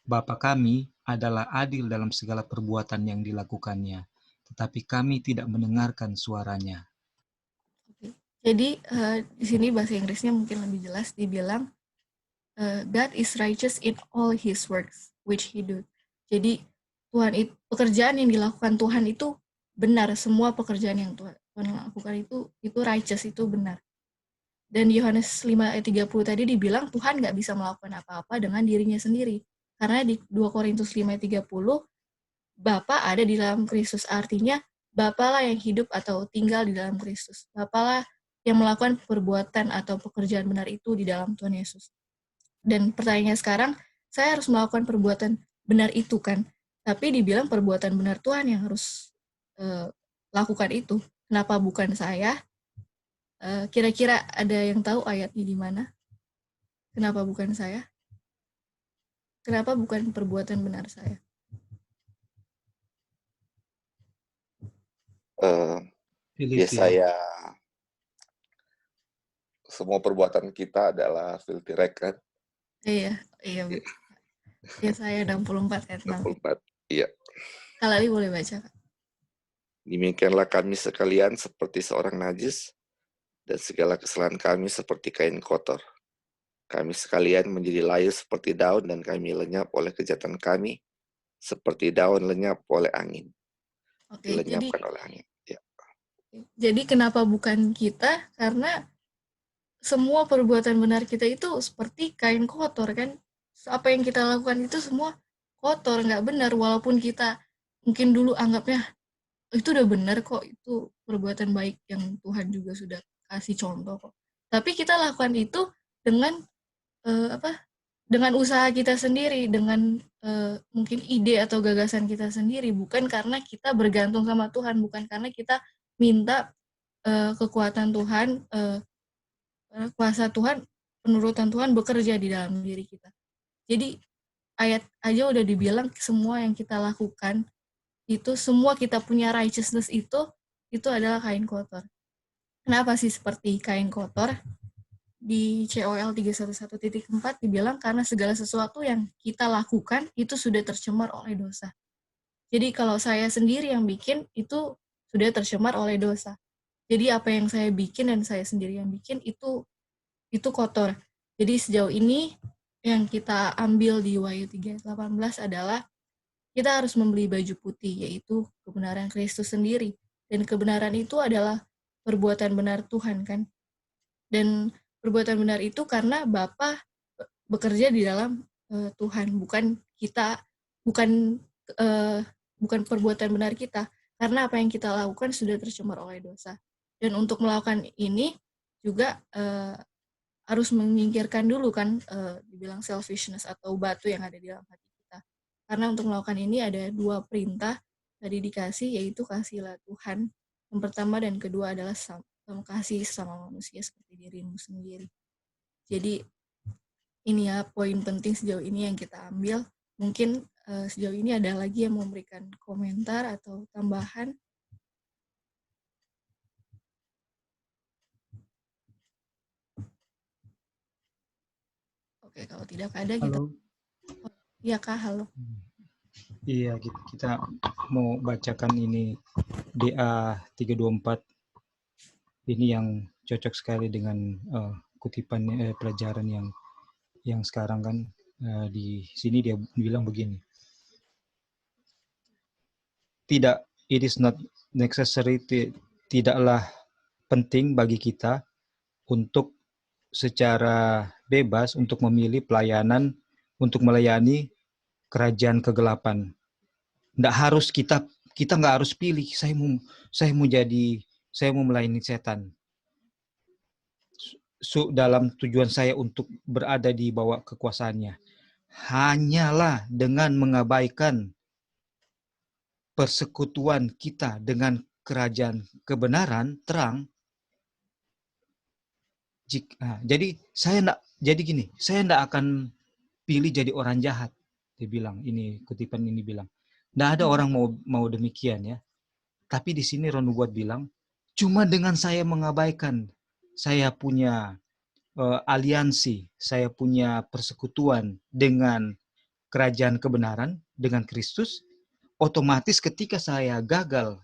Speaker 7: Bapa kami, adalah adil dalam segala perbuatan yang dilakukannya. Tetapi kami tidak mendengarkan suaranya.
Speaker 1: Oke. Jadi di sini bahasa Inggrisnya mungkin lebih jelas, dibilang God is righteous in all His works which He do. Jadi pekerjaan yang dilakukan Tuhan itu benar, semua pekerjaan yang Tuhan lakukan itu righteous, itu benar. Dan Yohanes 5 ayat 30 tadi dibilang Tuhan nggak bisa melakukan apa-apa dengan dirinya sendiri. Karena di 2 Korintus 5 ayat 30, Bapa ada di dalam Kristus. Artinya Bapa lah yang hidup atau tinggal di dalam Kristus. Bapa lah yang melakukan perbuatan atau pekerjaan benar itu di dalam Tuhan Yesus. Dan pertanyaannya sekarang, saya harus melakukan perbuatan benar itu kan? Tapi dibilang perbuatan benar Tuhan yang harus lakukan itu. Kenapa bukan saya? Kira-kira ada yang tahu ayatnya di mana? Kenapa bukan saya? Kenapa bukan perbuatan benar saya?
Speaker 5: Yesaya, semua perbuatan kita adalah filthy rag kan?
Speaker 1: Iya. Yesaya 64 ayat 6.
Speaker 5: 64, iya.
Speaker 1: Kak Lali boleh baca, Kak?
Speaker 5: Demikianlah kami sekalian seperti seorang najis, dan segala kesalahan kami seperti kain kotor. Kami sekalian menjadi layu seperti daun, dan kami lenyap oleh kejahatan kami, seperti daun lenyap oleh angin.
Speaker 1: Oke,
Speaker 5: Dilenyapkan oleh angin. Ya.
Speaker 1: Jadi kenapa bukan kita? Karena semua perbuatan benar kita itu seperti kain kotor kan? Apa yang kita lakukan itu semua kotor, nggak benar. Walaupun kita mungkin dulu anggapnya itu udah benar kok, itu perbuatan baik yang Tuhan juga sudah kasih contoh kok. Tapi kita lakukan itu dengan dengan usaha kita sendiri, dengan mungkin ide atau gagasan kita sendiri, bukan karena kita bergantung sama Tuhan, bukan karena kita minta kekuatan Tuhan, kuasa Tuhan, penurutan Tuhan bekerja di dalam diri kita. Jadi ayat aja udah dibilang semua yang kita lakukan itu, semua kita punya righteousness itu adalah kain kotor. Kenapa sih seperti kain kotor? Di COL 311.4 dibilang karena segala sesuatu yang kita lakukan itu sudah tercemar oleh dosa. Jadi kalau saya sendiri yang bikin itu sudah tercemar oleh dosa. Jadi apa yang saya bikin dan saya sendiri yang bikin itu kotor. Jadi sejauh ini yang kita ambil di Wahyu 3:18 adalah kita harus membeli baju putih, yaitu kebenaran Kristus sendiri. Dan kebenaran itu adalah perbuatan benar Tuhan kan. Dan perbuatan benar itu karena Bapa bekerja di dalam Tuhan, bukan kita, bukan perbuatan benar kita, karena apa yang kita lakukan sudah tercemar oleh dosa. Dan untuk melakukan ini juga harus menyingkirkan dulu kan, dibilang selfishness atau batu yang ada di dalam hati kita. Karena untuk melakukan ini ada 2 perintah tadi dikasih, yaitu kasihlah Tuhan yang pertama, dan kedua adalah kasih sama manusia seperti dirimu sendiri. Jadi ini ya poin penting sejauh ini yang kita ambil. Mungkin sejauh ini ada lagi yang memberikan komentar atau tambahan? Oke, kalau tidak ada kita.
Speaker 7: Halo.
Speaker 1: Iya Kak, halo.
Speaker 7: Iya, kita mau bacakan ini DA 324. Ini yang cocok sekali dengan kutipan pelajaran yang sekarang kan. Di sini dia bilang begini. Tidak, it is not necessary, tidaklah penting bagi kita untuk secara bebas untuk memilih pelayanan untuk melayani kerajaan kegelapan. Nggak harus kita nggak harus pilih. Saya mau melayani setan. Dalam tujuan saya untuk berada di bawah kekuasaannya. Hanyalah dengan mengabaikan persekutuan kita dengan kerajaan kebenaran terang. Jadi saya enggak akan pilih jadi orang jahat. Dia bilang, ini kutipan ini bilang, Nggak ada orang mau demikian ya. Tapi di sini Roh Nubuat bilang, cuma dengan saya mengabaikan, saya punya aliansi, saya punya persekutuan dengan kerajaan kebenaran, dengan Kristus, otomatis ketika saya gagal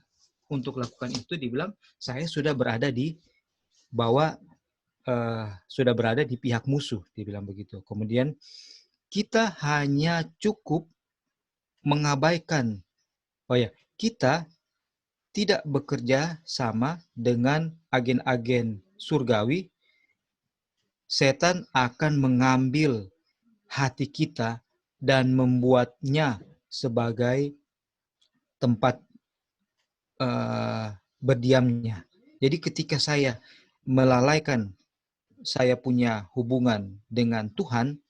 Speaker 7: untuk lakukan itu, dibilang saya sudah berada di bawah, sudah berada di pihak musuh, dibilang begitu. Kemudian kita hanya cukup mengabaikan, kita tidak bekerja sama dengan agen-agen surgawi, setan akan mengambil hati kita dan membuatnya sebagai tempat berdiamnya. Jadi ketika saya melalaikan saya punya hubungan dengan Tuhan,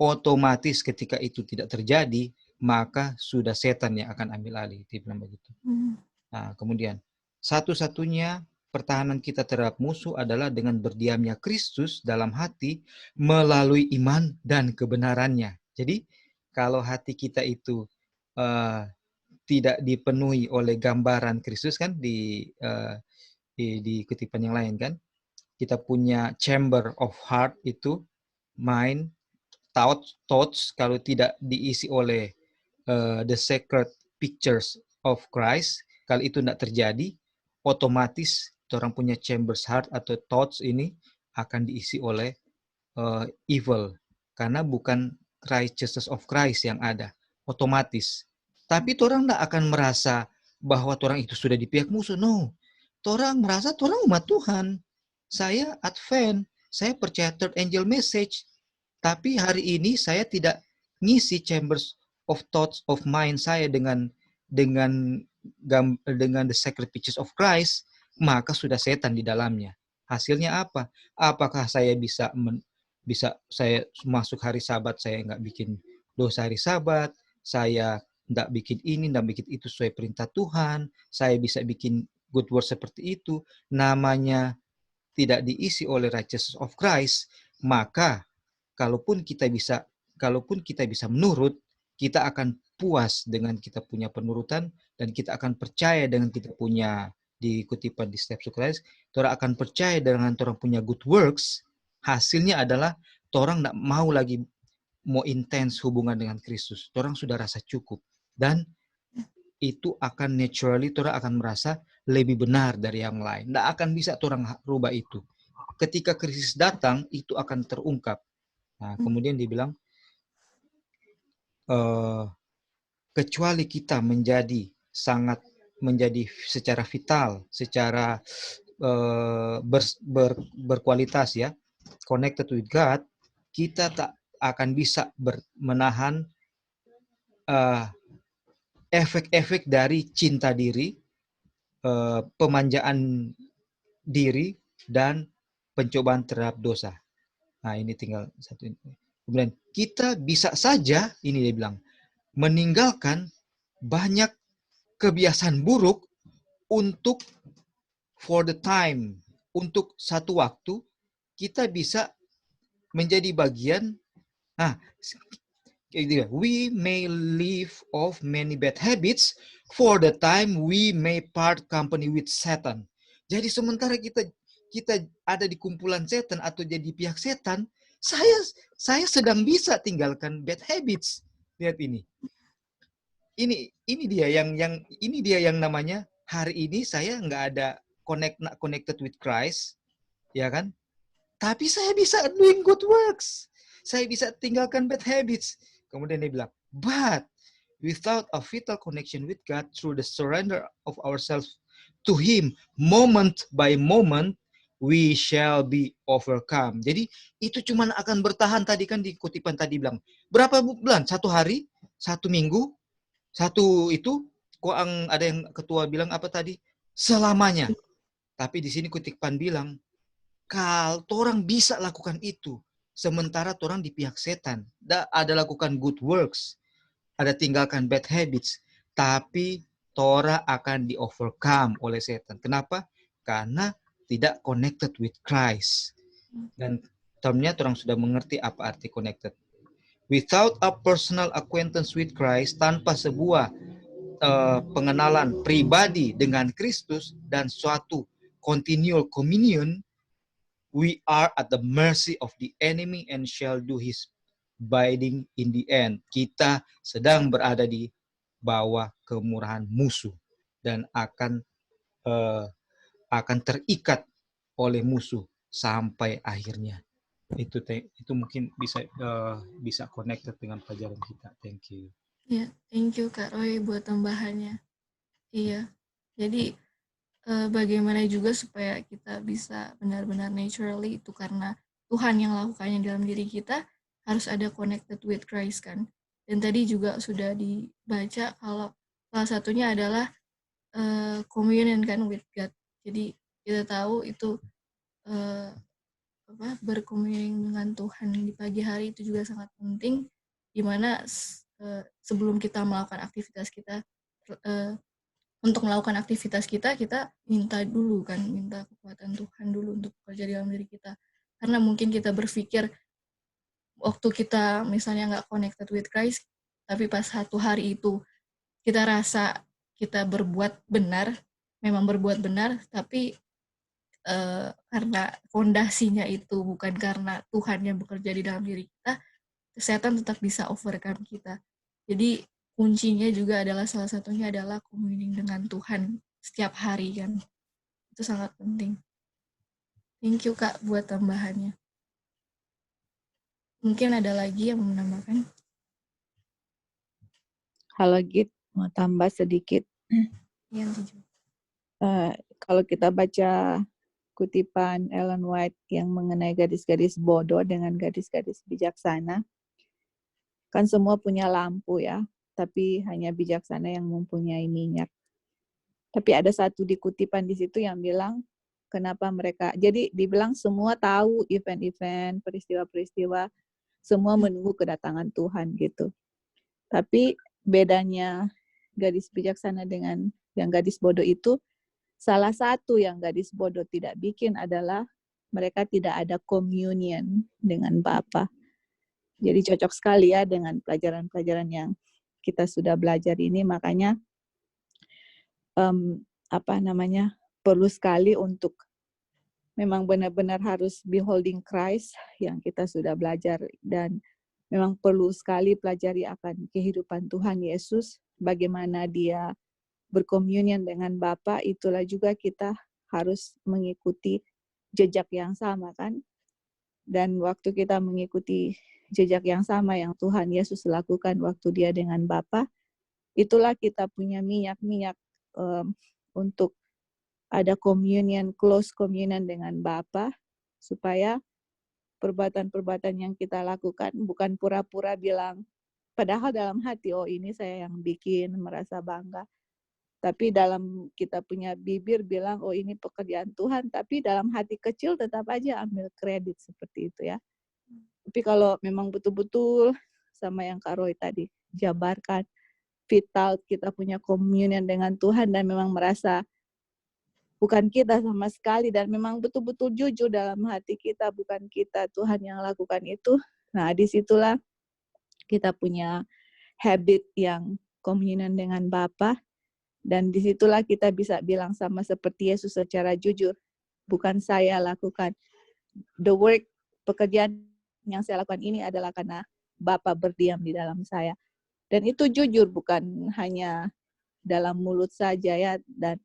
Speaker 7: otomatis ketika itu tidak terjadi, maka sudah setan yang akan ambil alih. Dia bilang begitu. Nah, kemudian satu-satunya pertahanan kita terhadap musuh adalah dengan berdiamnya Kristus dalam hati melalui iman dan kebenarannya. Jadi kalau hati kita itu tidak dipenuhi oleh gambaran Kristus, kan di kutipan yang lain kan, kita punya chamber of heart itu mind, thoughts kalau tidak diisi oleh the sacred pictures of Christ, kalau itu tidak terjadi, otomatis orang punya chambers heart atau thoughts ini akan diisi oleh evil, karena bukan righteousness of Christ yang ada, otomatis. Tapi orang tidak akan merasa bahwa orang itu sudah di pihak musuh, no. Orang merasa orang umat Tuhan. Saya Advent, saya percaya third angel message, tapi hari ini saya tidak ngisi chambers of thoughts of mind saya dengan the sacred pictures of Christ, maka sudah setan di dalamnya. Hasilnya apa? Apakah saya bisa saya masuk hari Sabat, saya nggak bikin dosa hari Sabat, saya nggak bikin ini, nggak bikin itu sesuai perintah Tuhan, saya bisa bikin good work seperti itu, namanya tidak diisi oleh righteousness of Christ, maka kalaupun kita bisa menurut, kita akan puas dengan kita punya penurutan, dan kita akan percaya dengan kita punya di kutipan di Steps to Christ, orang akan percaya dengan orang punya good works. Hasilnya adalah orang tidak mau lagi mau intens hubungan dengan Kristus. Orang sudah rasa cukup, dan itu akan naturally orang akan merasa lebih benar dari yang lain. Tidak akan bisa orang rubah itu. Ketika krisis datang, itu akan terungkap. Nah, kemudian dibilang, kecuali kita menjadi secara vital, secara berkualitas ya, connected with God, kita tak akan bisa menahan efek-efek dari cinta diri, pemanjaan diri, dan pencobaan terhadap dosa. Nah, ini tinggal satu ini. Kemudian kita bisa saja, ini dia bilang, meninggalkan banyak kebiasaan buruk untuk for the time, untuk satu waktu, kita bisa menjadi bagian. We may live off many bad habits for the time we may part company with Satan. Jadi sementara kita ada di kumpulan setan atau jadi pihak setan, saya sedang bisa tinggalkan bad habits. Lihat ini. Ini dia yang namanya hari ini saya nggak ada connected with Christ, ya kan? Tapi saya bisa doing good works. Saya bisa tinggalkan bad habits. Kemudian dia bilang, but without a vital connection with God through the surrender of ourselves to Him, moment by moment, we shall be overcome. Jadi itu cuma akan bertahan, tadi kan di kutipan tadi bilang, berapa bulan? 1 hari? 1 minggu? 1 itu? Kok ada yang ketua bilang apa tadi? Selamanya. Tapi di sini kutipan bilang, kalau orang bisa lakukan itu, sementara orang di pihak setan, ada lakukan good works, ada tinggalkan bad habits, tapi orang akan di overcome oleh setan. Kenapa? Karena tidak connected with Christ. Dan termnya orang sudah mengerti apa arti connected. Without a personal acquaintance with Christ, tanpa sebuah
Speaker 8: pengenalan pribadi dengan Kristus dan suatu continual communion, we are at the mercy of the enemy and shall do his bidding in the end. Kita sedang berada di bawah kemurahan musuh dan akan terikat oleh musuh sampai akhirnya. Itu mungkin bisa connected dengan pelajaran kita. Thank you.
Speaker 1: Ya, thank you Kak Roy buat tambahannya. Iya, jadi bagaimana juga supaya kita bisa benar-benar naturally, itu karena Tuhan yang lakukannya dalam diri kita, harus ada connected with Christ kan. Dan tadi juga sudah dibaca kalau salah satunya adalah communion kan with God. Jadi kita tahu itu berkomunikasi dengan Tuhan di pagi hari itu juga sangat penting, di mana sebelum kita melakukan aktivitas kita, untuk melakukan aktivitas kita minta dulu kan, minta kekuatan Tuhan dulu untuk bekerja dalam diri kita. Karena mungkin kita berpikir waktu kita misalnya nggak connected with Christ, tapi pas satu hari itu kita rasa kita berbuat benar, memang berbuat benar, tapi karena fondasinya itu bukan karena Tuhan yang bekerja di dalam diri kita, setan tetap bisa overcome kita. Jadi kuncinya juga adalah, salah satunya adalah communing dengan Tuhan setiap hari kan. Itu sangat penting. Thank you Kak buat tambahannya. Mungkin ada lagi yang mau menambahkan?
Speaker 3: Halo Git, mau tambah sedikit.
Speaker 1: Iya,
Speaker 3: Kalau kita baca kutipan Ellen White yang mengenai gadis-gadis bodoh dengan gadis-gadis bijaksana, kan semua punya lampu ya, tapi hanya bijaksana yang mempunyai minyak. Tapi ada satu di kutipan di situ yang bilang, kenapa mereka, jadi dibilang semua tahu event-event, peristiwa-peristiwa, semua menunggu kedatangan Tuhan gitu. Tapi bedanya gadis bijaksana dengan yang gadis bodoh itu, salah satu yang gadis bodoh tidak bikin adalah mereka tidak ada communion dengan Bapa. Jadi cocok sekali ya dengan pelajaran-pelajaran yang kita sudah belajar ini. Makanya perlu sekali untuk memang benar-benar harus beholding Christ yang kita sudah belajar, dan memang perlu sekali pelajari akan kehidupan Tuhan Yesus, bagaimana dia berkomunion dengan Bapa. Itulah juga kita harus mengikuti jejak yang sama kan. Dan waktu kita mengikuti jejak yang sama yang Tuhan Yesus lakukan waktu dia dengan Bapa, itulah kita punya minyak-minyak untuk ada communion, close communion dengan Bapa, supaya perbuatan-perbuatan yang kita lakukan bukan pura-pura bilang, padahal dalam hati, oh ini saya yang bikin, merasa bangga. Tapi dalam kita punya bibir bilang, oh ini pekerjaan Tuhan, tapi dalam hati kecil tetap aja ambil kredit seperti itu ya. Tapi kalau memang betul-betul sama yang Kak Roy tadi jabarkan, vital kita punya communion dengan Tuhan dan memang merasa bukan kita sama sekali, dan memang betul-betul jujur dalam hati kita, bukan kita, Tuhan yang lakukan itu. Nah, disitulah kita punya habit yang communion dengan Bapa. Dan disitulah kita bisa bilang sama seperti Yesus secara jujur, bukan saya lakukan. The work, pekerjaan yang saya lakukan ini adalah karena Bapa berdiam di dalam saya. Dan itu jujur, bukan hanya dalam mulut saja ya, dan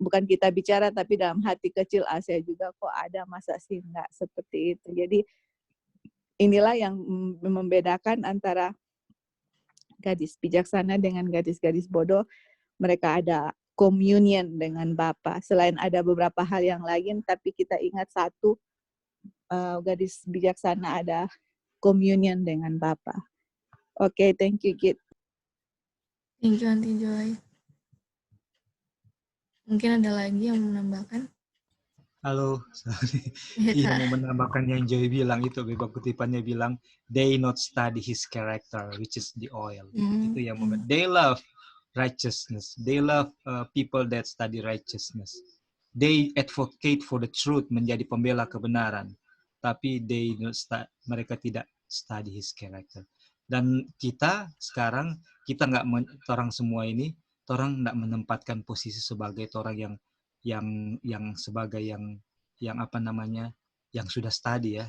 Speaker 3: bukan kita bicara tapi dalam hati kecil, saya juga kok ada, masa sih enggak seperti itu. Jadi inilah yang membedakan antara gadis bijaksana dengan gadis-gadis bodoh. Mereka ada communion dengan Bapa. Selain ada beberapa hal yang lain, tapi kita ingat satu, gadis bijaksana ada communion dengan Bapa. Oke, thank you, Git.
Speaker 1: Thank you, Aunty Joy. Mungkin ada lagi yang menambahkan?
Speaker 7: Halo, sorry. Iya, mau menambahkan yang Joy bilang itu, bebas kutipannya bilang, they not study his character, which is the oil. Itu yang they love righteousness. They love people that study righteousness. They advocate for the truth, menjadi pembela kebenaran. Tapi mereka tidak study his character. Dan kita sekarang, kita nggak, orang semua ini, orang nggak menempatkan posisi sebagai orang yang sebagai yang apa namanya, yang sudah studi ya.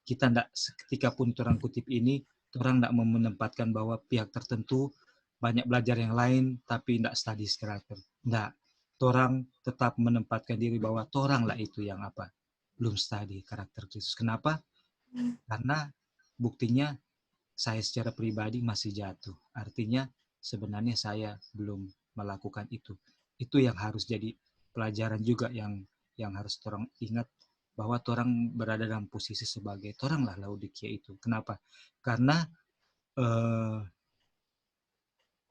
Speaker 7: Kita nggak, ketika pun orang kutip ini, orang nggak mau menempatkan bahwa pihak tertentu banyak belajar yang lain tapi nggak studi karakter. Nggak. Orang tetap menempatkan diri bahwa orang lah itu yang apa, belum studi karakter Kristus. Kenapa? Karena buktinya saya secara pribadi masih jatuh. Artinya sebenarnya saya belum melakukan itu. Itu yang harus jadi pelajaran juga yang harus orang ingat, bahwa orang berada dalam posisi sebagai orang lah Laodikia itu. Kenapa? Karena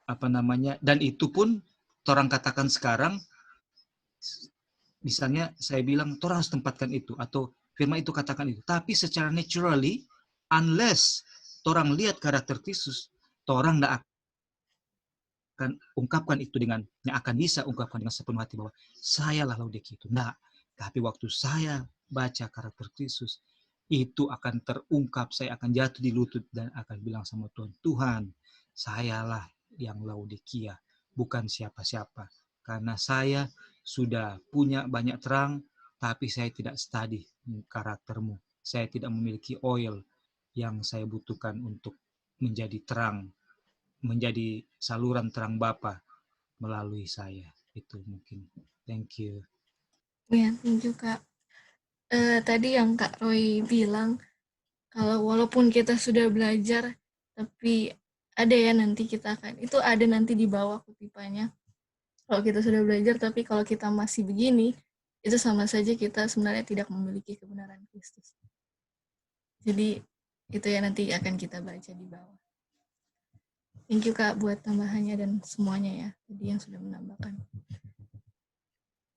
Speaker 7: apa namanya, dan itu pun orang katakan sekarang, misalnya saya bilang orang harus tempatkan itu, atau firman itu katakan itu, tapi secara naturally, unless orang lihat karakter Kristus, orang tidak akan ungkapkan itu dengan, yang akan bisa ungkapkan dengan sepenuh hati bahwa saya lah Laodikia itu. Tidak. Tapi waktu saya baca karakter Kristus, itu akan terungkap, saya akan jatuh di lutut dan akan bilang sama Tuhan, Tuhan, sayalah yang Laodikia, bukan siapa-siapa. Karena saya sudah punya banyak terang, tapi saya tidak studi karaktermu. Saya tidak memiliki oil yang saya butuhkan untuk menjadi terang, menjadi saluran terang Bapa melalui saya. Itu mungkin. Thank you.
Speaker 1: Ya, thank you Kak. Tadi yang Kak Roy bilang, kalau walaupun kita sudah belajar, tapi ada ya nanti kita akan, itu ada nanti di bawah kutipannya. Kalau kita sudah belajar, tapi kalau kita masih begini, itu sama saja kita sebenarnya tidak memiliki kebenaran Kristus. Jadi itu ya nanti akan kita baca di bawah. Thank you Kak buat tambahannya dan semuanya ya, tadi yang sudah menambahkan.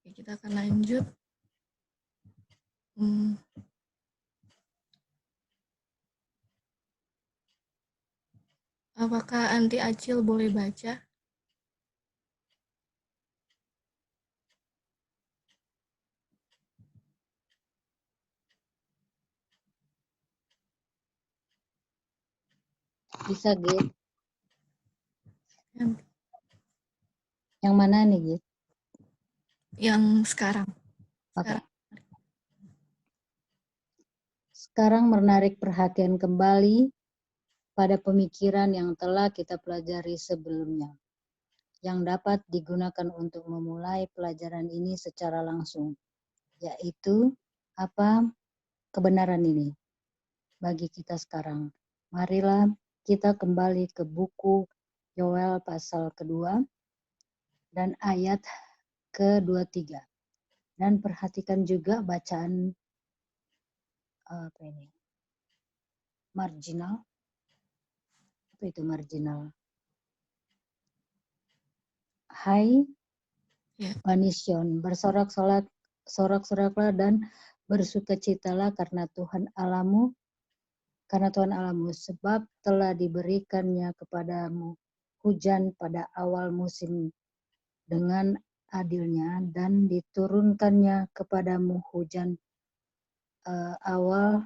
Speaker 1: Oke, kita akan lanjut. Apakah Anti Acil boleh baca?
Speaker 9: Bisa, Git.
Speaker 1: Anti.
Speaker 9: Yang mana nih, Git?
Speaker 1: Yang sekarang.
Speaker 9: Oke. Sekarang menarik perhatian kembali pada pemikiran yang telah kita pelajari sebelumnya, yang dapat digunakan untuk memulai pelajaran ini secara langsung, yaitu apa kebenaran ini bagi kita sekarang. Marilah kita kembali ke buku Yoel pasal kedua dan ayat ke-23. Dan perhatikan juga bacaan marginal. Apa itu marginal? Hai Bani Sion, bersorak-soraklah dan bersukacitalah karena Tuhan Allahmu, sebab telah diberikannya kepadamu hujan pada awal musim dengan adilnya, dan diturunkannya kepadamu hujan awal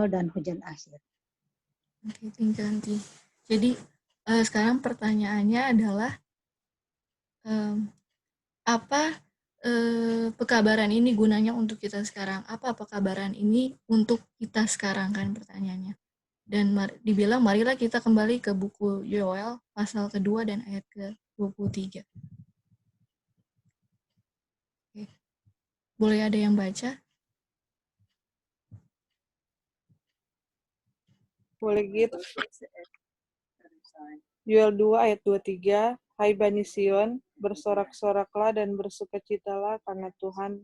Speaker 9: dan hujan akhir.
Speaker 1: Oke, Tanti. Jadi sekarang pertanyaannya adalah apa pekabaran ini gunanya untuk kita sekarang? Apa pekabaran ini untuk kita sekarang, kan pertanyaannya? Dan dibilang marilah kita kembali ke buku Yoel pasal kedua dan ayat ke-23. Oke. Boleh ada yang baca?
Speaker 4: Boleh gitu. Yoel 2 ayat 23, Hai Bani Sion, bersorak-soraklah dan bersukacitalah karena Tuhan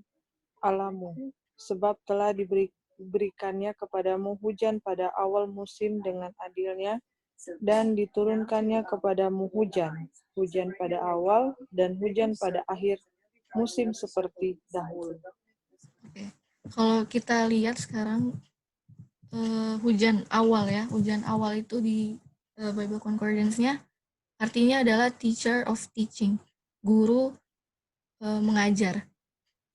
Speaker 4: Allahmu, sebab telah diberikannya kepadamu hujan pada awal musim dengan adilnya, dan diturunkannya kepadamu hujan pada awal dan hujan pada akhir musim seperti dahulu.
Speaker 1: Oke. Kalau kita lihat sekarang hujan awal itu di Bible Concordance-nya artinya adalah teacher of teaching, guru mengajar.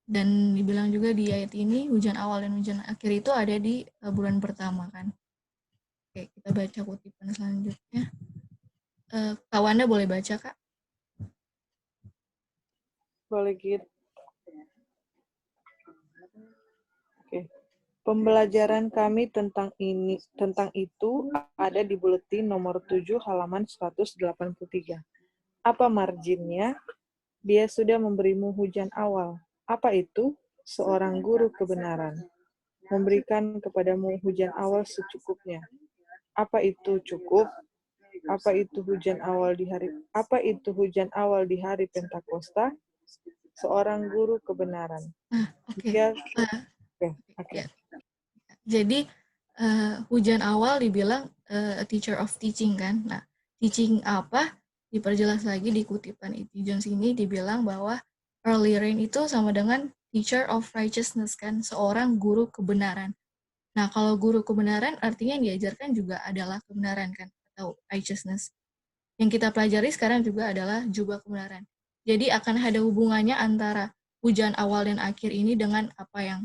Speaker 1: Dan dibilang juga di ayat ini hujan awal dan hujan akhir itu ada di bulan pertama, kan. Oke, kita baca kutipan selanjutnya. Kak Wanda boleh baca, Kak?
Speaker 4: Boleh gitu. Oke. Pembelajaran kami tentang itu ada di buletin nomor 7 halaman 183. Apa marginnya? Dia sudah memberimu hujan awal. Apa itu? Seorang guru kebenaran. Memberikan kepadamu hujan awal secukupnya. Apa itu cukup? Apa itu hujan awal di hari Pentakosta? Seorang guru kebenaran.
Speaker 1: Oke.
Speaker 4: Dia
Speaker 1: Ya. Jadi hujan awal dibilang a teacher of teaching kan. Nah, teaching apa? Diperjelas lagi di kutipan E.T. Jones ini dibilang bahwa early rain itu sama dengan teacher of righteousness kan, seorang guru kebenaran. Nah, kalau guru kebenaran artinya yang diajarkan juga adalah kebenaran kan, atau righteousness. Yang kita pelajari sekarang juga adalah jubah kebenaran. Jadi akan ada hubungannya antara hujan awal dan akhir ini dengan apa yang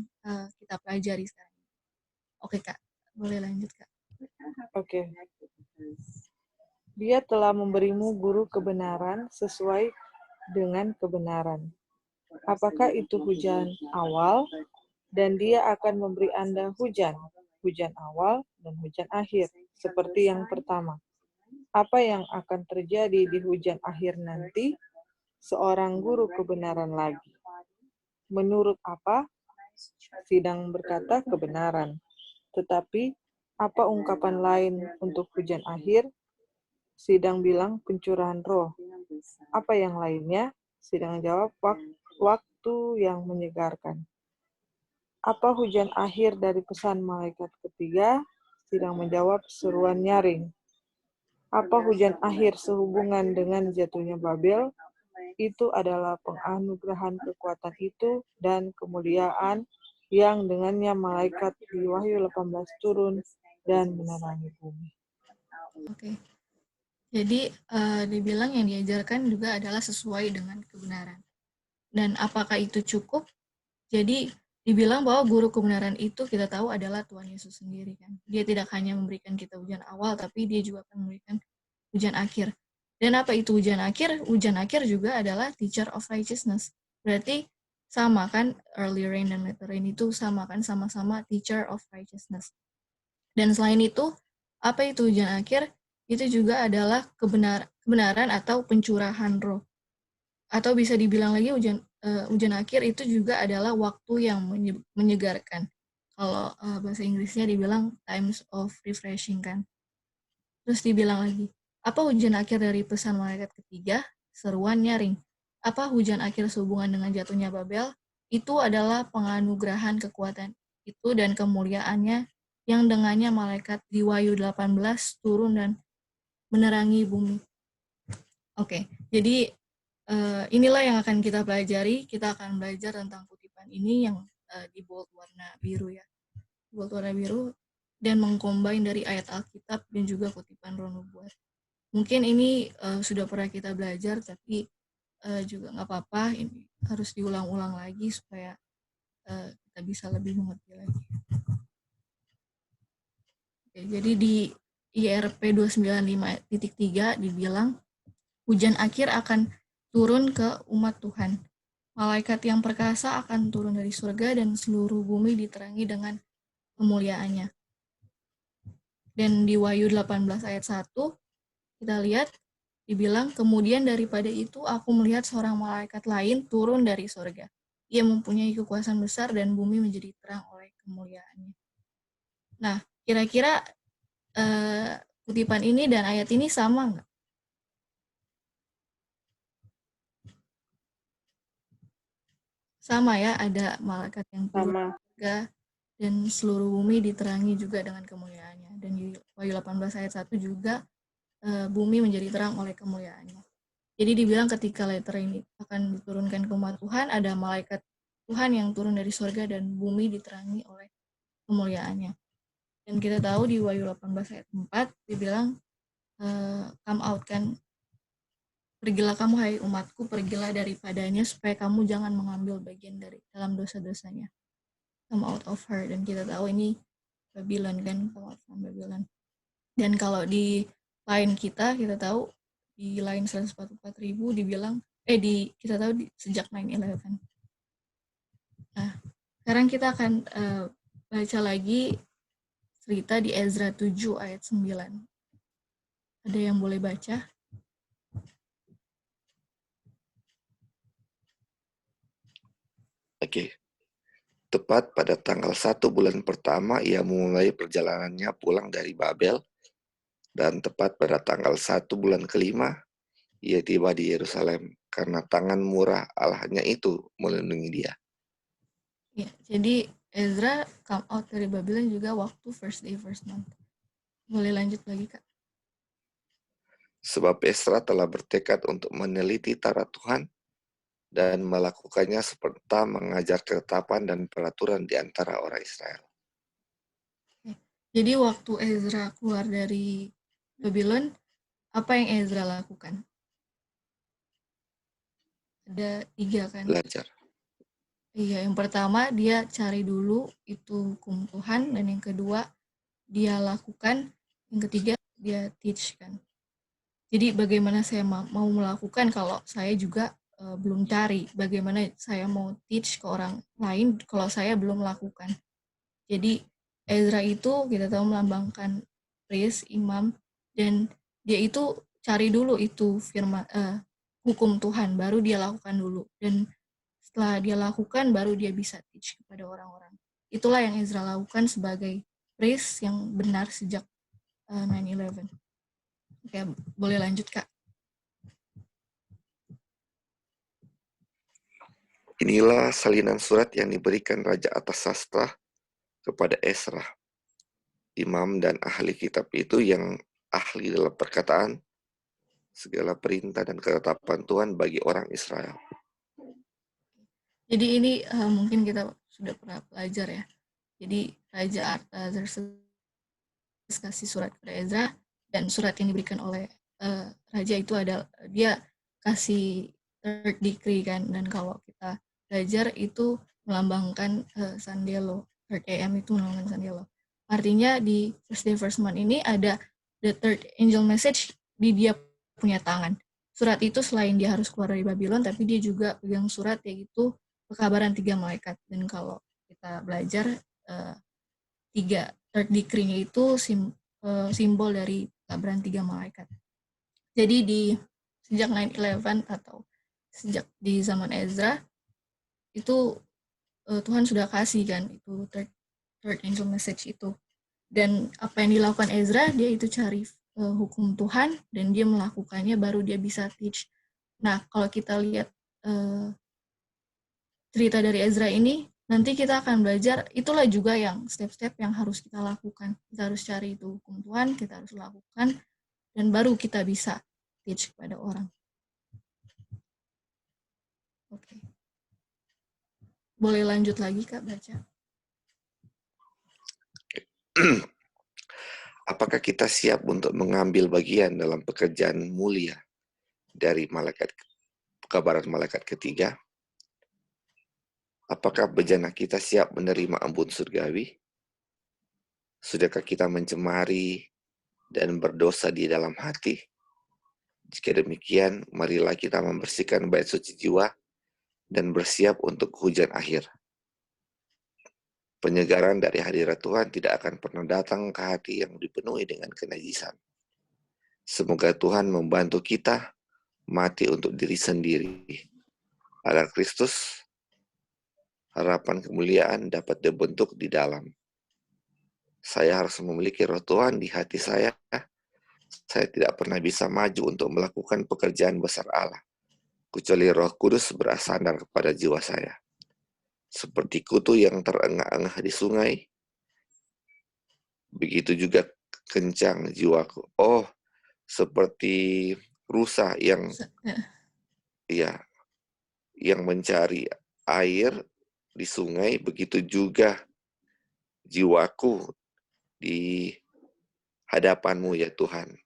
Speaker 1: kita pelajari sekarang. Oke, Kak. Boleh lanjut, Kak.
Speaker 4: Oke. Dia telah memberimu guru kebenaran sesuai dengan kebenaran. Apakah itu hujan awal? Dan dia akan memberi Anda hujan awal dan hujan akhir, seperti yang pertama. Apa yang akan terjadi di hujan akhir nanti? Seorang guru kebenaran lagi. Menurut apa? Sidang berkata kebenaran. Tetapi, apa ungkapan lain untuk hujan akhir? Sidang bilang pencurahan roh. Apa yang lainnya? Sidang jawab waktu yang menyegarkan. Apa hujan akhir dari pesan malaikat ketiga? Sidang menjawab seruan nyaring. Apa hujan akhir sehubungan dengan jatuhnya Babel? Itu adalah penganugerahan kekuatan itu dan kemuliaan yang dengannya malaikat di Wahyu 18 turun dan menerangi bumi.
Speaker 1: Oke. Jadi dibilang yang diajarkan juga adalah sesuai dengan kebenaran. Dan apakah itu cukup? Jadi dibilang bahwa guru kebenaran itu kita tahu adalah Tuhan Yesus sendiri kan. Dia tidak hanya memberikan kita hujan awal, tapi dia juga akan memberikan hujan akhir. Dan apa itu hujan akhir? Hujan akhir juga adalah teacher of righteousness. Berarti sama kan, early rain dan later rain itu sama kan, sama-sama teacher of righteousness. Dan selain itu, apa itu hujan akhir? Itu juga adalah kebenaran atau pencurahan roh. Atau bisa dibilang lagi hujan akhir itu juga adalah waktu yang menyegarkan. Kalau bahasa Inggrisnya dibilang times of refreshing kan. Terus dibilang lagi, apa hujan akhir dari pesan malaikat ketiga? Seruan nyaring. Apa hujan akhir sehubungan dengan jatuhnya Babel? Itu adalah penganugerahan kekuatan itu dan kemuliaannya yang dengannya malaikat di Wahyu 18 turun dan menerangi bumi. Oke, jadi inilah yang akan kita pelajari. Kita akan belajar tentang kutipan ini yang di bold warna biru ya. Bold warna biru dan mengcombine dari ayat Alkitab dan juga kutipan Roh Nubuat. Mungkin ini sudah pernah kita belajar, tapi juga nggak apa-apa. Ini harus diulang-ulang lagi supaya kita bisa lebih mengerti lagi. Oke, jadi di IRP 295.3 dibilang hujan akhir akan turun ke umat Tuhan. Malaikat yang perkasa akan turun dari surga dan seluruh bumi diterangi dengan kemuliaannya. Dan di Wahyu 18 ayat 1, kita lihat, dibilang, kemudian daripada itu aku melihat seorang malaikat lain turun dari surga. Ia mempunyai kekuasaan besar dan bumi menjadi terang oleh kemuliaannya. Nah, kira-kira kutipan ini dan ayat ini sama nggak? Sama ya, ada malaikat yang turun dari surga dan seluruh bumi diterangi juga dengan kemuliaannya. Dan di Wahyu 18 ayat 1 juga bumi menjadi terang oleh kemuliaannya. Jadi dibilang ketika letter ini akan diturunkan ke umat Tuhan, ada malaikat Tuhan yang turun dari surga dan bumi diterangi oleh kemuliaannya. Dan kita tahu di Wahyu 18 ayat 4 dibilang come out kan, pergilah kamu hai umatku, pergilah daripadanya supaya kamu jangan mengambil bagian dari dalam dosa-dosanya. Come out of her. Dan kita tahu ini Babylon kan, come out from Babylon. Dan kalau di line kita tahu di line 144.000 dibilang kita tahu sejak 9/11. Nah, sekarang kita akan baca lagi cerita di Ezra 7 ayat 9. Ada yang boleh baca?
Speaker 5: Oke. Tepat pada tanggal 1 bulan pertama, ia memulai perjalanannya pulang dari Babel, dan tepat pada tanggal 1 bulan kelima, ia tiba di Yerusalem, karena tangan murah Allahnya itu melindungi dia.
Speaker 1: Ya, jadi Ezra come out dari Babylon juga waktu first day, first month. Boleh lanjut lagi, Kak?
Speaker 5: Sebab Ezra telah bertekad untuk meneliti tata Tuhan dan melakukannya serta mengajar ketetapan dan peraturan di antara orang Israel.
Speaker 1: Jadi waktu Ezra keluar dari Babylon, apa yang Ezra lakukan? Ada 3 kan?
Speaker 5: Belajar.
Speaker 1: Iya, yang pertama dia cari dulu itu hukum Tuhan, dan yang kedua dia lakukan, yang ketiga dia teach kan. Jadi bagaimana saya mau melakukan kalau saya juga belum cari, bagaimana saya mau teach ke orang lain kalau saya belum melakukan. Jadi Ezra itu kita tahu melambangkan priest, imam, dan dia itu cari dulu itu firman hukum Tuhan, baru dia lakukan dulu, dan setelah dia lakukan baru dia bisa teach kepada orang-orang. Itulah yang Ezra lakukan sebagai priest yang benar sejak 9/11. Oke, boleh lanjut, Kak.
Speaker 5: Inilah salinan surat yang diberikan Raja atas sastra kepada Ezra, imam dan ahli kitab itu yang ahli dalam perkataan, segala perintah dan ketetapan Tuhan bagi orang Israel.
Speaker 1: Jadi ini mungkin kita sudah pernah belajar ya. Jadi Raja Artaxerxes kasih surat kepada Ezra, dan surat yang diberikan oleh raja itu adalah dia kasih third decree kan, dan kalau kita belajar itu melambangkan Sandelo, third AM itu melambangkan Sandelo. Artinya di first day first month ini ada the third angel message di dia punya tangan. Surat itu selain dia harus keluar dari Babylon, tapi dia juga pegang surat yaitu pekabaran 3 malaikat. Dan kalau kita belajar 3 third decree-nya itu simbol dari pekabaran 3 malaikat. Jadi di sejak 9/11 atau sejak di zaman Ezra itu Tuhan sudah kasih kan itu third angel message itu. Dan apa yang dilakukan Ezra, dia itu cari hukum Tuhan dan dia melakukannya baru dia bisa teach. Nah, kalau kita lihat cerita dari Ezra ini, nanti kita akan belajar, itulah juga yang step-step yang harus kita lakukan. Kita harus cari itu hukum Tuhan, kita harus lakukan, dan baru kita bisa teach kepada orang. Oke. Boleh lanjut lagi, Kak, baca.
Speaker 5: Apakah kita siap untuk mengambil bagian dalam pekerjaan mulia dari pekabaran malaikat ketiga? Apakah bejana kita siap menerima ampun surgawi? Sudahkah kita mencemari dan berdosa di dalam hati? Jika demikian, marilah kita membersihkan bait suci jiwa dan bersiap untuk hujan akhir. Penyegaran dari hadirat Tuhan tidak akan pernah datang ke hati yang dipenuhi dengan kenajisan. Semoga Tuhan membantu kita mati untuk diri sendiri, agar Kristus, harapan kemuliaan, dapat dibentuk di dalam. Saya harus memiliki roh Tuhan di hati saya. Saya tidak pernah bisa maju untuk melakukan pekerjaan besar Allah, kecuali Roh Kudus bersandar kepada jiwa saya. Seperti kutu yang terengah-engah di sungai, begitu juga kencang jiwaku. Oh, seperti rusa yang mencari air di sungai, begitu juga jiwaku di hadapanmu ya Tuhan.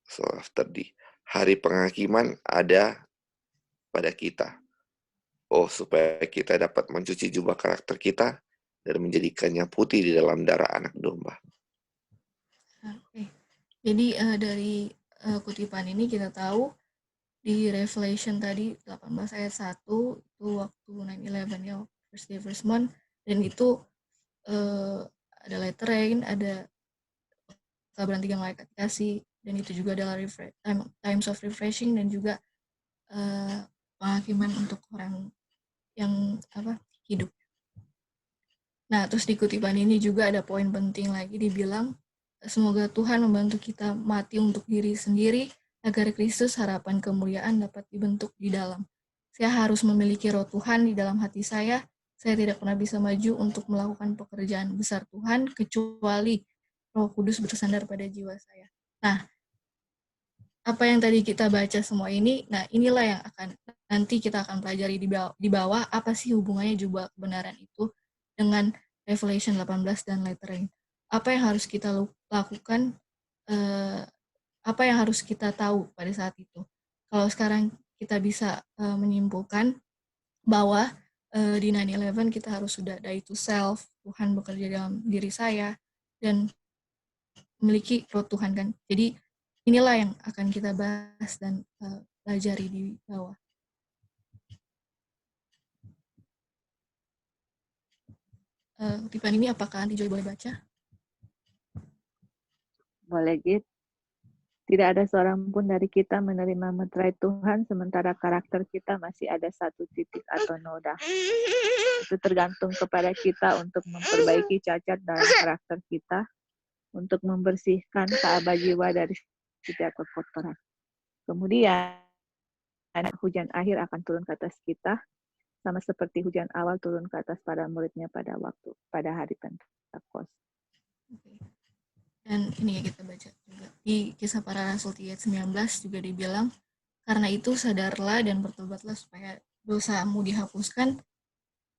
Speaker 5: So after the hari penghakiman ada pada kita. Oh, supaya kita dapat mencuci jubah karakter kita dan menjadikannya putih di dalam darah anak domba.
Speaker 1: Jadi dari kutipan ini kita tahu di Revelation tadi 18 ayat 1 itu waktu 9/11 ya, first day first month, dan itu ada letter rain, ada kabaran 3 malaikat kasih, dan itu juga adalah times of refreshing dan juga penghakiman untuk orang yang hidup. Nah, terus di kutipan ini juga ada poin penting lagi, dibilang semoga Tuhan membantu kita mati untuk diri sendiri agar Kristus harapan kemuliaan dapat dibentuk di dalam. Saya harus memiliki roh Tuhan di dalam hati saya. Saya tidak pernah bisa maju untuk melakukan pekerjaan besar Tuhan kecuali Roh Kudus bersandar pada jiwa saya. Nah, apa yang tadi kita baca semua ini, nah inilah yang nanti kita akan pelajari di bawah apa sih hubungannya juga kebenaran itu dengan Revelation 18 dan lettering. Apa yang harus kita lakukan, apa yang harus kita tahu pada saat itu. Kalau sekarang kita bisa menyimpulkan bahwa di 9/11 kita harus sudah die to self, Tuhan bekerja dalam diri saya, dan memiliki roh Tuhan kan. Jadi inilah yang akan kita bahas dan pelajari di bawah. Kutipan ini apakah Aunty Joy boleh baca?
Speaker 6: Boleh, Git. Tidak ada seorang pun dari kita menerima meterai Tuhan, sementara karakter kita masih ada satu titik atau noda. Itu tergantung kepada kita untuk memperbaiki cacat dalam karakter kita, untuk membersihkan keabah jiwa dari setiap kekotoran. Kemudian, hujan akhir akan turun ke atas kita, sama seperti hujan awal turun ke atas para muridnya pada hari Pentekoste.
Speaker 1: Dan ini ya kita baca juga. Di Kisah Para Rasul 3:19 juga dibilang, karena itu sadarlah dan bertobatlah supaya dosamu dihapuskan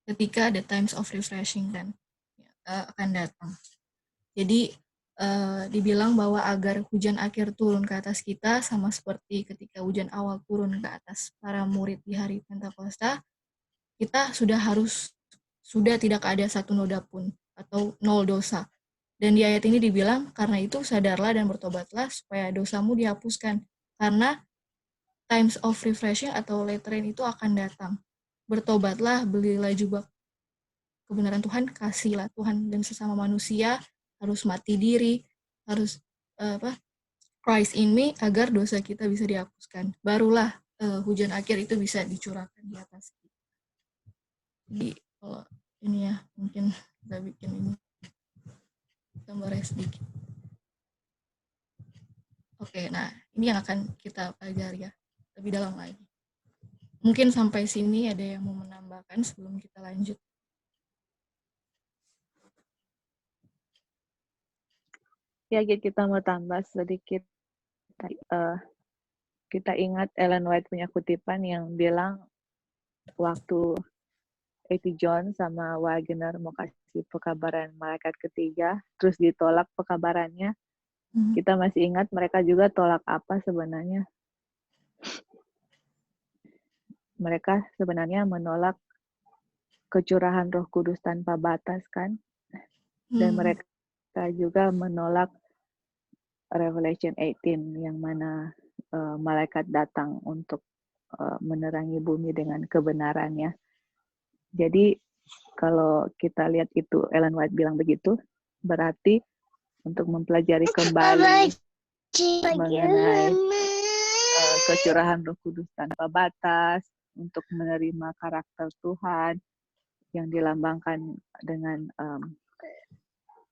Speaker 1: ketika the times of refreshing dan akan datang. Jadi dibilang bahwa agar hujan akhir turun ke atas kita, sama seperti ketika hujan awal turun ke atas para murid di hari Pentakosta, kita sudah tidak ada satu noda pun atau nol dosa. Dan di ayat ini dibilang, karena itu sadarlah dan bertobatlah supaya dosamu dihapuskan. Karena times of refreshing atau later rain itu akan datang. Bertobatlah, belilah jubah kebenaran Tuhan, kasihlah Tuhan dan sesama manusia, harus mati diri, harus Christ in me, agar dosa kita bisa dihapuskan. Barulah hujan akhir itu bisa dicurahkan di atas kita. Jadi kalau ini ya, mungkin kita bikin ini gambarnya sedikit. Oke, nah ini yang akan kita pelajari ya, lebih dalam lagi. Mungkin sampai sini ada yang mau menambahkan sebelum kita lanjut.
Speaker 3: Ya, kita mau tambah sedikit. Kita ingat Ellen White punya kutipan yang bilang waktu A.T. John sama Wagner mau kasih pekabaran malaikat ketiga, terus ditolak pekabarannya. Kita masih ingat mereka juga tolak apa sebenarnya? Mereka sebenarnya menolak kecurahan Roh Kudus tanpa batas kan? Dan mereka juga menolak Revelation 18 yang mana malaikat datang untuk menerangi bumi dengan kebenarannya. Jadi kalau kita lihat itu Ellen White bilang begitu, berarti untuk mempelajari kembali mengenai kecurahan Roh Kudus tanpa batas, untuk menerima karakter Tuhan yang dilambangkan dengan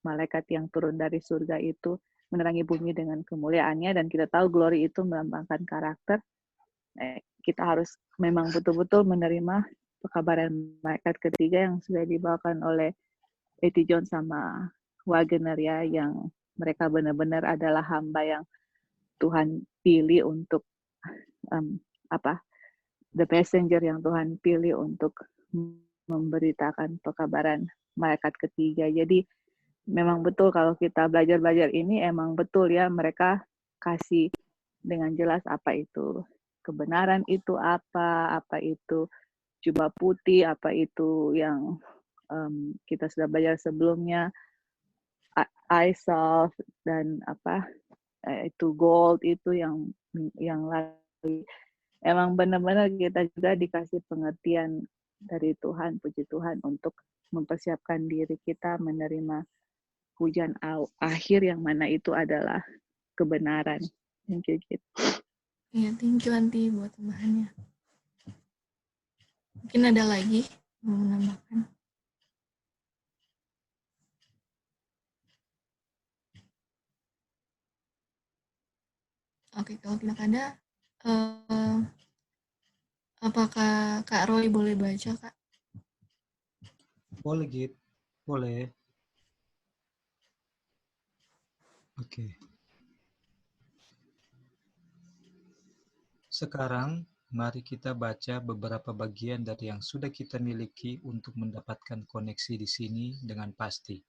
Speaker 3: malaikat yang turun dari surga itu menerangi bumi dengan kemuliaannya, dan kita tahu glory itu melambangkan karakter. Kita harus memang betul-betul menerima pekabaran malaikat ketiga yang sudah dibawakan oleh A.T. John sama Wagner ya, yang mereka benar-benar adalah hamba yang Tuhan pilih untuk the messenger yang Tuhan pilih untuk memberitakan pekabaran malaikat ketiga. Jadi memang betul kalau kita belajar-belajar ini, emang betul ya mereka kasih dengan jelas apa itu kebenaran, itu apa itu jubah putih, apa itu yang kita sudah belajar sebelumnya, I self, dan itu gold itu yang lagi emang benar-benar kita juga dikasih pengertian dari Tuhan, puji Tuhan, untuk mempersiapkan diri kita menerima hujan akhir yang mana itu adalah kebenaran. Thank you, Git.
Speaker 1: Iya, thank you Anti buat tambahannya. Mungkin ada lagi mau menambahkan? Oke, kalau tidak ada, apakah Kak Roy boleh baca, Kak?
Speaker 7: Boleh, Git. Boleh. Oke. Sekarang, mari kita baca beberapa bagian dari yang sudah kita miliki untuk mendapatkan koneksi di sini dengan pasti.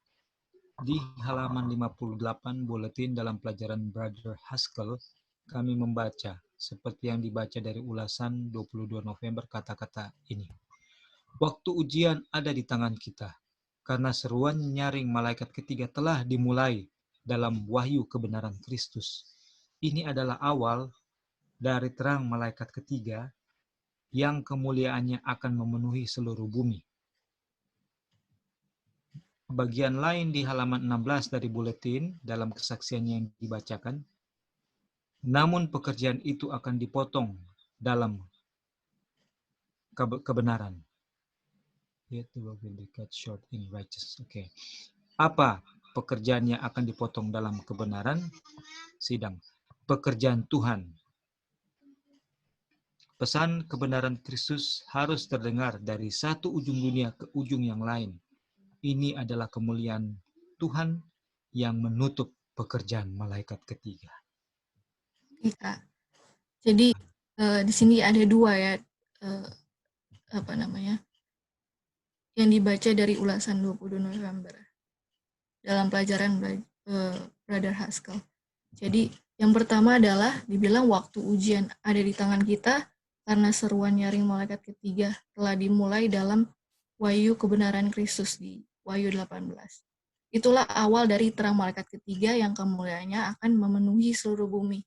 Speaker 7: Di halaman 58 buletin dalam pelajaran Brother Haskell, kami membaca, seperti yang dibaca dari ulasan 22 November kata-kata ini. Waktu ujian ada di tangan kita, karena seruan nyaring malaikat ketiga telah dimulai dalam wahyu kebenaran Kristus. Ini adalah awal dari terang malaikat ketiga yang kemuliaannya akan memenuhi seluruh bumi. Bagian lain di halaman 16 dari buletin dalam kesaksiannya yang dibacakan, namun pekerjaan itu akan dipotong dalam kebenaran. Yet will be cut short in righteousness. Okay. Apa pekerjaannya akan dipotong dalam kebenaran? Sidang. Pekerjaan Tuhan. Pesan kebenaran Kristus harus terdengar dari satu ujung dunia ke ujung yang lain. Ini adalah kemuliaan Tuhan yang menutup pekerjaan malaikat ketiga.
Speaker 1: Oke, Kak. Jadi di sini ada dua ya, yang dibaca dari ulasan 22 November dalam pelajaran Brother Haskell. Jadi yang pertama adalah dibilang waktu ujian ada di tangan kita karena seruan nyaring malaikat ketiga telah dimulai dalam wahyu kebenaran Kristus di Wahyu 18. Itulah awal dari terang malaikat ketiga yang kemuliaannya akan memenuhi seluruh bumi.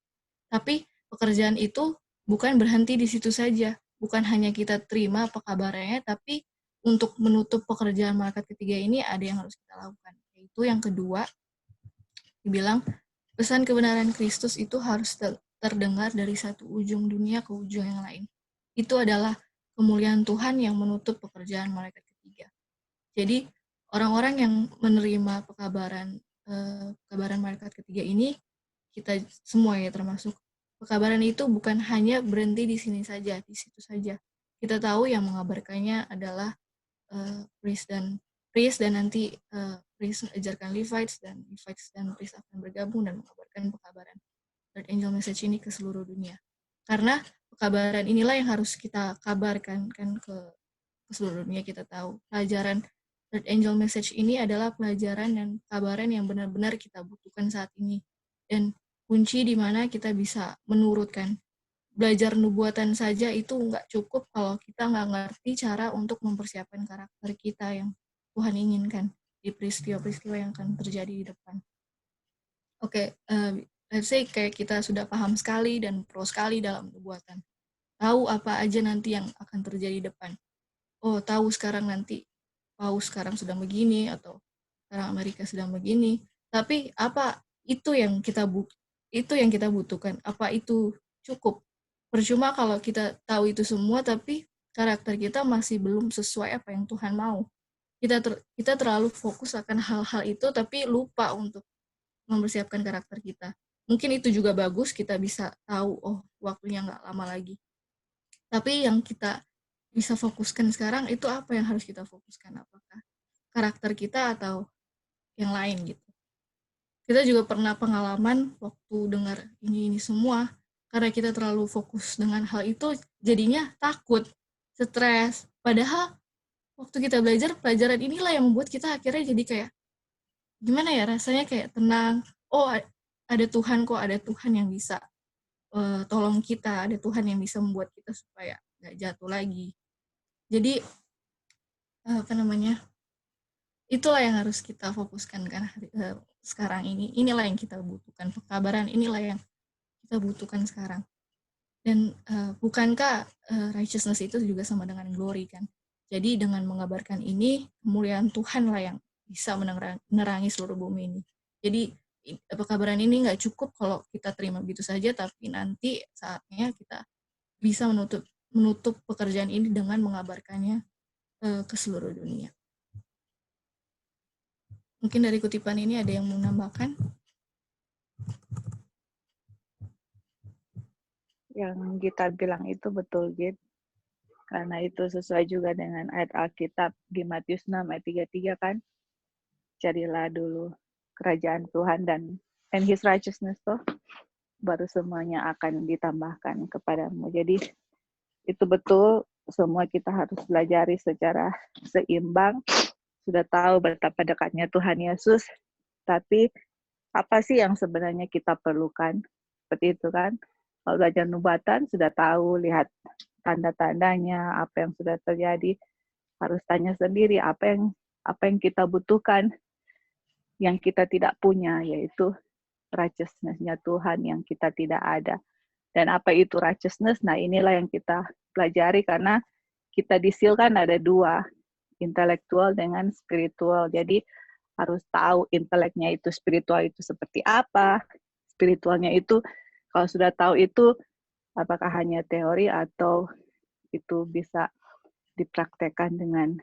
Speaker 1: Tapi pekerjaan itu bukan berhenti di situ saja. Bukan hanya kita terima apa kabarnya, tapi untuk menutup pekerjaan malaikat ketiga ini ada yang harus kita lakukan. Yaitu yang kedua, dibilang pesan kebenaran Kristus itu harus terdengar dari satu ujung dunia ke ujung yang lain. Itu adalah kemuliaan Tuhan yang menutup pekerjaan malaikat ketiga. Jadi orang-orang yang menerima kabaran malaikat ketiga ini, kita semua ya termasuk, pekabaran itu bukan hanya berhenti di sini saja, di situ saja. Kita tahu yang mengabarkannya adalah priest dan nanti priest mengajarkan Levites dan priest akan bergabung dan mengabarkan pekabaran Third Angel Message ini ke seluruh dunia. Karena pekabaran inilah yang harus kita kabarkan kan ke seluruh dunia. Kita tahu pelajaran Third Angel Message ini adalah pelajaran dan kabaran yang benar-benar kita butuhkan saat ini. Dan kunci di mana kita bisa menurutkan. Belajar nubuatan saja itu nggak cukup kalau kita nggak ngerti cara untuk mempersiapkan karakter kita yang Tuhan inginkan di peristiwa-peristiwa yang akan terjadi di depan. Oke, let's say kayak kita sudah paham sekali dan pro sekali dalam nubuatan. Tahu apa aja nanti yang akan terjadi di depan. Oh, tahu sekarang nanti Paus sekarang sedang begini atau sekarang Amerika sedang begini. Tapi apa itu yang kita butuhkan? Apa itu cukup? Percuma kalau kita tahu itu semua tapi karakter kita masih belum sesuai apa yang Tuhan mau. Kita terlalu fokus akan hal-hal itu tapi lupa untuk mempersiapkan karakter kita. Mungkin itu juga bagus, kita bisa tahu, oh waktunya nggak lama lagi. Tapi yang kita bisa fokuskan sekarang itu apa yang harus kita fokuskan? Apakah karakter kita atau yang lain gitu. Kita juga pernah pengalaman waktu dengar ini semua, karena kita terlalu fokus dengan hal itu, jadinya takut, stres. Padahal waktu kita belajar, pelajaran inilah yang membuat kita akhirnya jadi kayak, gimana ya, rasanya kayak tenang. Oh, ada Tuhan kok, ada Tuhan yang bisa tolong kita, ada Tuhan yang bisa membuat kita supaya nggak jatuh lagi. Jadi, itulah yang harus kita fokuskan kan sekarang ini. Inilah yang kita butuhkan, pekabaran inilah yang kita butuhkan sekarang. Dan bukankah righteousness itu juga sama dengan glory kan? Jadi dengan mengabarkan ini, kemuliaan Tuhan lah yang bisa menerangi seluruh bumi ini. Jadi pekabaran ini nggak cukup kalau kita terima begitu saja, tapi nanti saatnya kita bisa menutup pekerjaan ini dengan mengabarkannya ke seluruh dunia. Mungkin dari kutipan ini ada yang mau menambahkan?
Speaker 6: Yang Gita bilang itu betul, Git. Karena itu sesuai juga dengan ayat Alkitab di Matius 6 ayat 33 kan. Carilah dulu kerajaan Tuhan and His righteousness tuh, baru semuanya akan ditambahkan kepadamu. Jadi itu betul, semua kita harus pelajari secara seimbang. Sudah tahu betapa dekatnya Tuhan Yesus, tapi apa sih yang sebenarnya kita perlukan? Seperti itu kan. Kalau belajar nubuatan sudah tahu, lihat tanda-tandanya, apa yang sudah terjadi. Harus tanya sendiri apa yang kita butuhkan, yang kita tidak punya, yaitu righteousness-nya Tuhan yang kita tidak ada. Dan apa itu righteousness? Nah, inilah yang kita pelajari karena kita disilkan ada dua, intelektual dengan spiritual. Jadi harus tahu inteleknya itu spiritual itu seperti apa. Spiritualnya itu kalau sudah tahu itu apakah hanya teori atau itu bisa dipraktekkan dengan,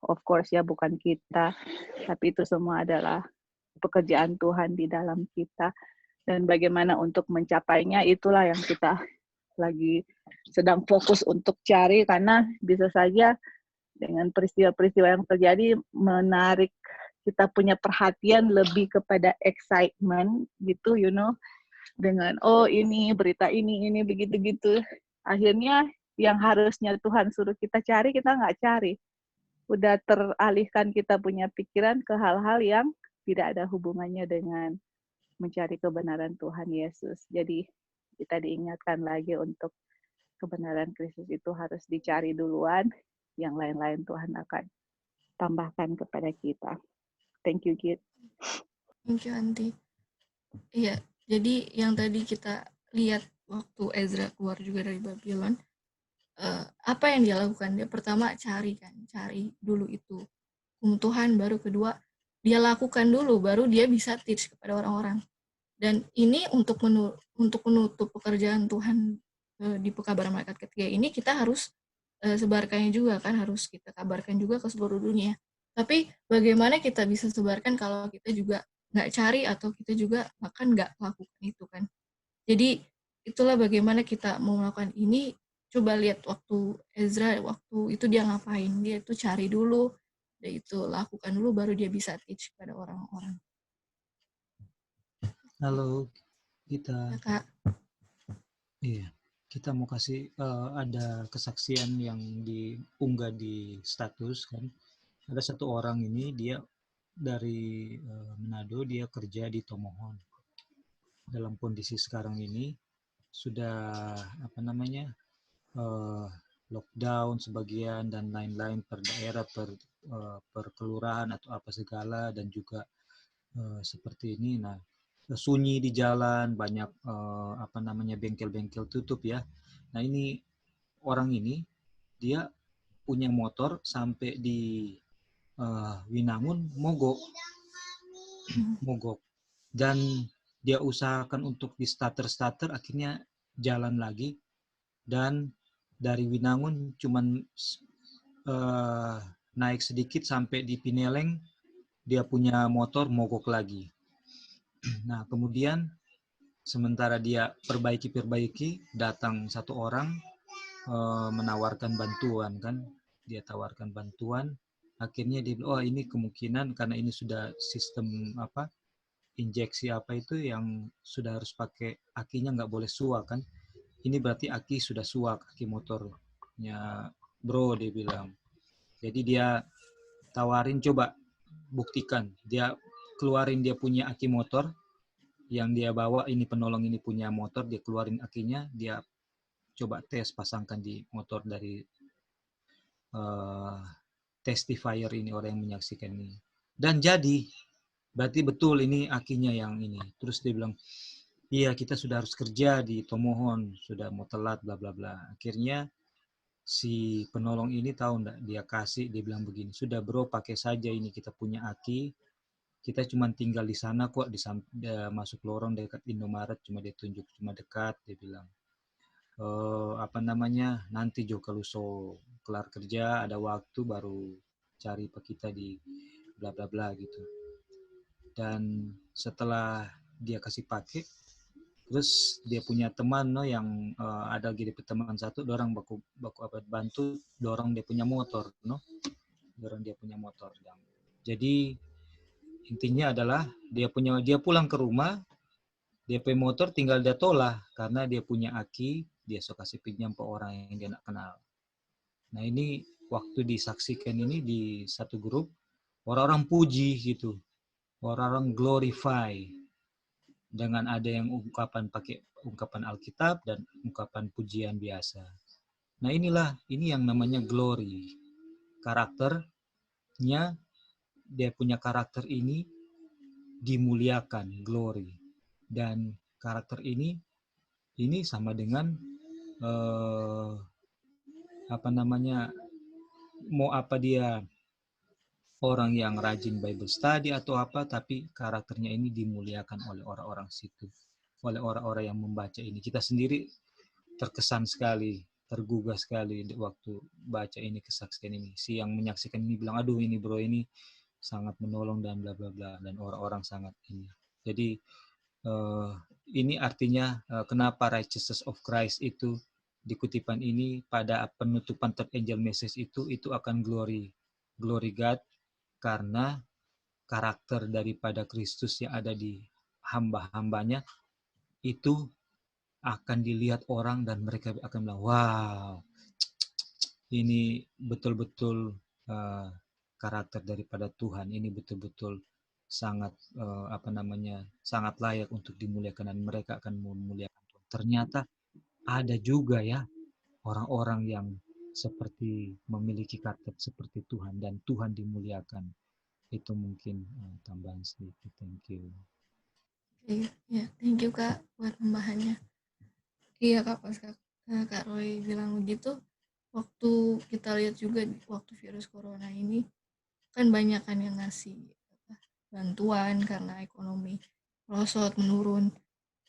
Speaker 6: of course ya bukan kita, tapi itu semua adalah pekerjaan Tuhan di dalam kita. Dan bagaimana untuk mencapainya, itulah yang kita lagi sedang fokus untuk cari, karena bisa saja dengan peristiwa-peristiwa yang terjadi menarik kita punya perhatian lebih kepada excitement gitu, dengan ini berita ini begitu-gitu. Akhirnya yang harusnya Tuhan suruh kita cari, kita nggak cari. Udah teralihkan kita punya pikiran ke hal-hal yang tidak ada hubungannya dengan mencari kebenaran Tuhan Yesus. Jadi kita diingatkan lagi untuk kebenaran Kristus itu harus dicari duluan, yang lain-lain Tuhan akan tambahkan kepada kita. Thank you, Git.
Speaker 1: Thank you, Anti. Iya, jadi yang tadi kita lihat waktu Ezra keluar juga dari Babylon, apa yang dia lakukan? Dia pertama cari dulu itu Tuhan, baru kedua dia lakukan dulu, baru dia bisa teach kepada orang-orang. Dan ini untuk menutup pekerjaan Tuhan di pekabaran malaikat ketiga ini, kita harus sebarkannya juga kan, harus kita kabarkan juga ke seluruh dunia. Tapi bagaimana kita bisa sebarkan kalau kita juga nggak cari atau kita juga bahkan nggak lakukan itu kan. Jadi itulah bagaimana kita mau melakukan ini. Coba lihat waktu Ezra, waktu itu dia ngapain, dia itu cari dulu, dia itu lakukan dulu, baru dia bisa teach kepada orang-orang.
Speaker 7: Halo, kita.
Speaker 1: Ya, Kak.
Speaker 7: Iya, kita mau kasih ada kesaksian yang diunggah di status kan. Ada satu orang ini, dia dari Manado, dia kerja di Tomohon. Dalam kondisi sekarang ini sudah lockdown sebagian dan lain-lain per daerah, per kelurahan atau apa segala, dan juga seperti ini. Nah, sunyi di jalan, banyak bengkel-bengkel tutup ya. Nah, ini orang ini dia punya motor sampai di Winangun mogok, dan dia usahakan untuk di starter, akhirnya jalan lagi, dan dari Winangun cuman naik sedikit sampai di Pineleng, dia punya motor mogok lagi. Nah, kemudian sementara dia perbaiki, datang satu orang menawarkan bantuan kan, dia tawarkan bantuan. Akhirnya dia bilang, ini kemungkinan karena ini sudah sistem injeksi itu yang sudah harus pakai akinya, nggak boleh suak kan. Ini berarti aki sudah suak, aki motornya bro, dia bilang. Jadi dia tawarin, coba buktikan. Dia keluarin dia punya aki motor yang dia bawa, ini penolong ini punya motor, dia keluarin akinya, dia coba tes, pasangkan di motor dari testifier ini, orang yang menyaksikan ini. Dan jadi berarti betul ini akinya yang ini. Terus dia bilang, iya kita sudah harus kerja di Tomohon, sudah mau telat bla bla bla. Akhirnya si penolong ini tahu enggak, dia kasih, dia bilang begini, sudah bro pakai saja ini, kita punya aki, kita cuma tinggal di sana kok, masuk lorong dekat Indomaret, cuma dia tunjuk, cuma dekat, dia bilang. Nanti Jo kalau so kelar kerja ada waktu baru cari pak kita di bla bla bla gitu. Dan setelah dia kasih pakai, terus dia punya teman yang ada gitu teman satu, dorang baku bantu dorong dia punya motor Jadi intinya adalah dia pulang ke rumah, dia punya motor tinggal dia tolak karena dia punya aki, dia so kasih pinjam ke orang yang dia nak kenal. Nah ini waktu disaksikan ini di satu grup, orang-orang puji gitu, orang-orang glorify dengan ada yang pakai ungkapan Alkitab dan ungkapan pujian biasa. Nah ini yang namanya glory. Karakternya, dia punya karakter ini dimuliakan, glory. Dan karakter ini sama dengan mau apa dia orang yang rajin Bible study atau apa, tapi karakternya ini dimuliakan oleh orang-orang situ, oleh orang-orang yang membaca ini. Kita sendiri terkesan sekali, tergugah sekali waktu baca ini, kesaksian ini. Si yang menyaksikan ini bilang, aduh ini bro ini sangat menolong dan bla bla bla, dan orang-orang sangat ini. Jadi ini artinya kenapa righteousness of Christ itu di kutipan ini pada penutupan third angel message itu akan glory God, karena karakter daripada Kristus yang ada di hamba-hambanya itu akan dilihat orang dan mereka akan bilang, wow, ini betul-betul karakter daripada Tuhan, ini betul-betul sangat sangat layak untuk dimuliakan, dan mereka akan memuliakan Tuhan. Ternyata ada juga ya orang-orang yang seperti memiliki karakter seperti Tuhan dan Tuhan dimuliakan. Itu mungkin tambahan sedikit. Thank you.
Speaker 1: Ya, thank you Kak buat tambahannya. Iya Kak, pas Kak Roy bilang begitu, waktu kita lihat juga waktu virus corona ini kan banyak kan yang ngasih bantuan karena ekonomi merosot menurun.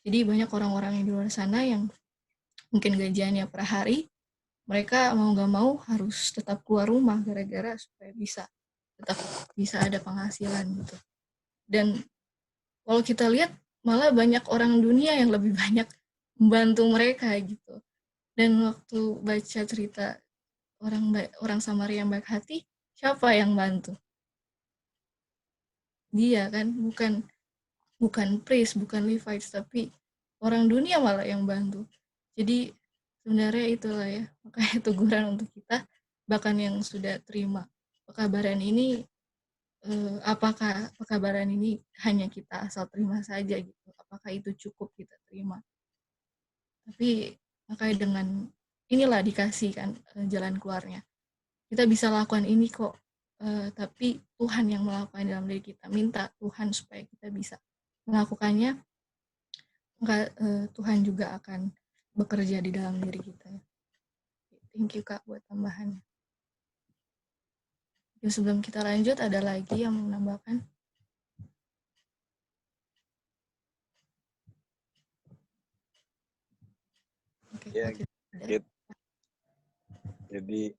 Speaker 1: Jadi banyak orang-orang yang di luar sana yang mungkin gajiannya per hari, mereka mau gak mau harus tetap keluar rumah gara-gara supaya tetap bisa ada penghasilan gitu. Dan kalau kita lihat malah banyak orang dunia yang lebih banyak membantu mereka gitu. Dan waktu baca cerita orang Samaria yang baik hati, siapa yang bantu? Dia kan, bukan priest, bukan Levites, tapi orang dunia malah yang bantu. Jadi sebenarnya itulah ya, makanya teguran untuk kita, bahkan yang sudah terima pekabaran ini, apakah pekabaran ini hanya kita asal terima saja gitu, apakah itu cukup kita terima. Tapi makanya dengan inilah dikasih kan jalan keluarnya. Kita bisa lakukan ini kok, tapi Tuhan yang melakukan dalam diri kita. Minta Tuhan supaya kita bisa melakukannya, maka Tuhan juga akan bekerja di dalam diri kita. Thank you Kak buat tambahannya. Sebelum kita lanjut, ada lagi yang mau menambahkan? Oke,
Speaker 2: Ya, jadi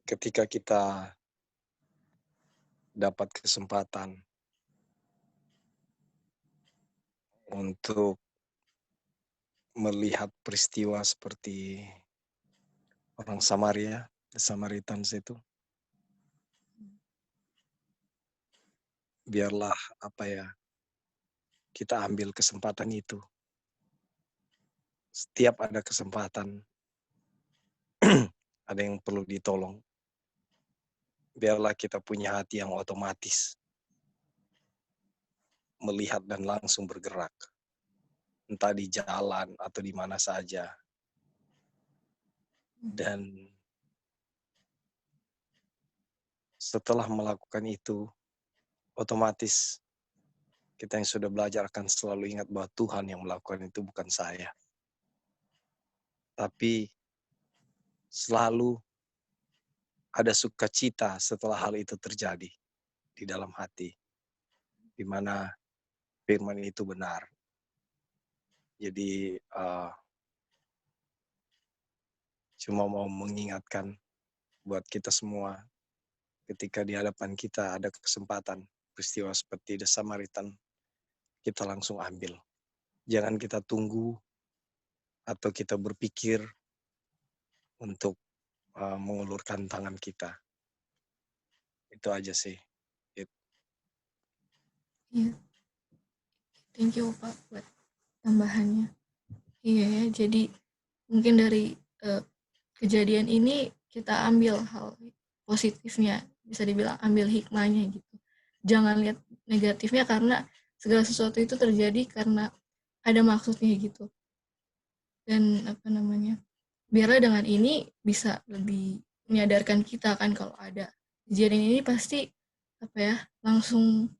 Speaker 2: ketika kita dapat kesempatan untuk melihat peristiwa seperti orang Samaria, Samaritans itu, biarlah kita ambil kesempatan itu. Setiap ada kesempatan, ada yang perlu ditolong, biarlah kita punya hati yang otomatis melihat dan langsung bergerak, entah di jalan atau di mana saja. Dan setelah melakukan itu, otomatis kita yang sudah belajar akan selalu ingat bahwa Tuhan yang melakukan itu, bukan saya. Tapi selalu ada sukacita setelah hal itu terjadi di dalam hati, di mana firman itu benar. Jadi cuma mau mengingatkan buat kita semua, ketika di hadapan kita ada kesempatan peristiwa seperti The Samaritan, kita langsung ambil. Jangan kita tunggu atau kita berpikir untuk mengulurkan tangan kita. Itu aja sih.
Speaker 1: Iya. Thank you Pak buat tambahannya. Iya ya, jadi mungkin dari kejadian ini kita ambil hal positifnya, bisa dibilang ambil hikmahnya gitu. Jangan lihat negatifnya, karena segala sesuatu itu terjadi karena ada maksudnya gitu. Dan biarlah dengan ini bisa lebih menyadarkan kita kan, kalau ada kejadian ini pasti langsung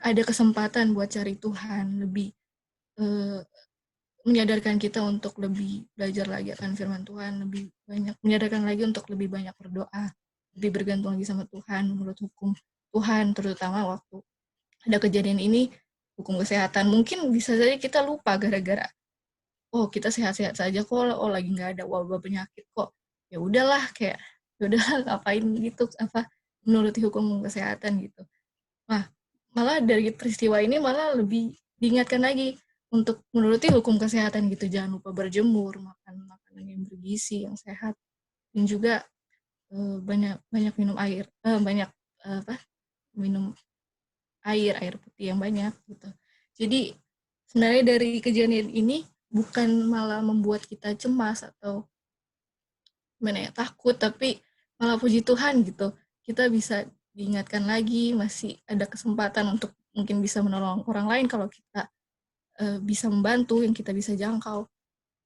Speaker 1: ada kesempatan buat cari Tuhan, lebih menyadarkan kita untuk lebih belajar lagi akan firman Tuhan, lebih banyak menyadarkan lagi untuk lebih banyak berdoa, lebih bergantung lagi sama Tuhan, menurut hukum Tuhan, terutama waktu ada kejadian ini, hukum kesehatan. Mungkin bisa saja kita lupa gara-gara, oh kita sehat-sehat saja kok, oh lagi nggak ada wabah penyakit kok, ya udahlah, kayak ya udahlah ngapain gitu, menuruti hukum kesehatan gitu. Nah, malah dari peristiwa ini malah lebih diingatkan lagi untuk menuruti hukum kesehatan gitu. Jangan lupa berjemur, makan makanan yang bergizi, yang sehat, dan juga banyak minum air, minum air putih yang banyak gitu. Jadi sebenarnya dari kejadian ini bukan malah membuat kita cemas atau takut, tapi malah puji Tuhan gitu, kita bisa diingatkan lagi, masih ada kesempatan untuk mungkin bisa menolong orang lain kalau kita bisa membantu yang kita bisa jangkau.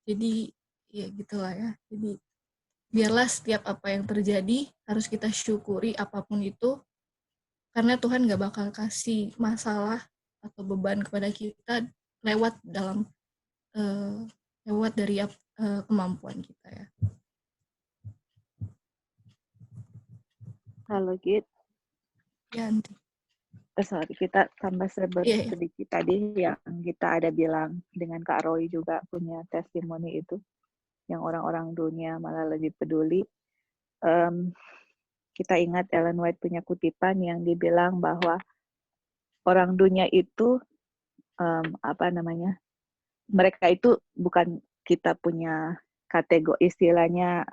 Speaker 1: Jadi ya gitulah ya. Jadi biarlah setiap apa yang terjadi harus kita syukuri apapun itu, karena Tuhan gak bakal kasih masalah atau beban kepada kita lewat dari kemampuan kita ya.
Speaker 6: Halo Git.
Speaker 1: Ya, nanti.
Speaker 6: Sorry, kita tambah sedikit tadi yang kita ada bilang dengan Kak Roy juga punya testimoni itu, yang orang-orang dunia malah lebih peduli. Kita ingat Ellen White punya kutipan yang dibilang bahwa orang dunia itu mereka itu bukan kita punya kategori istilahnya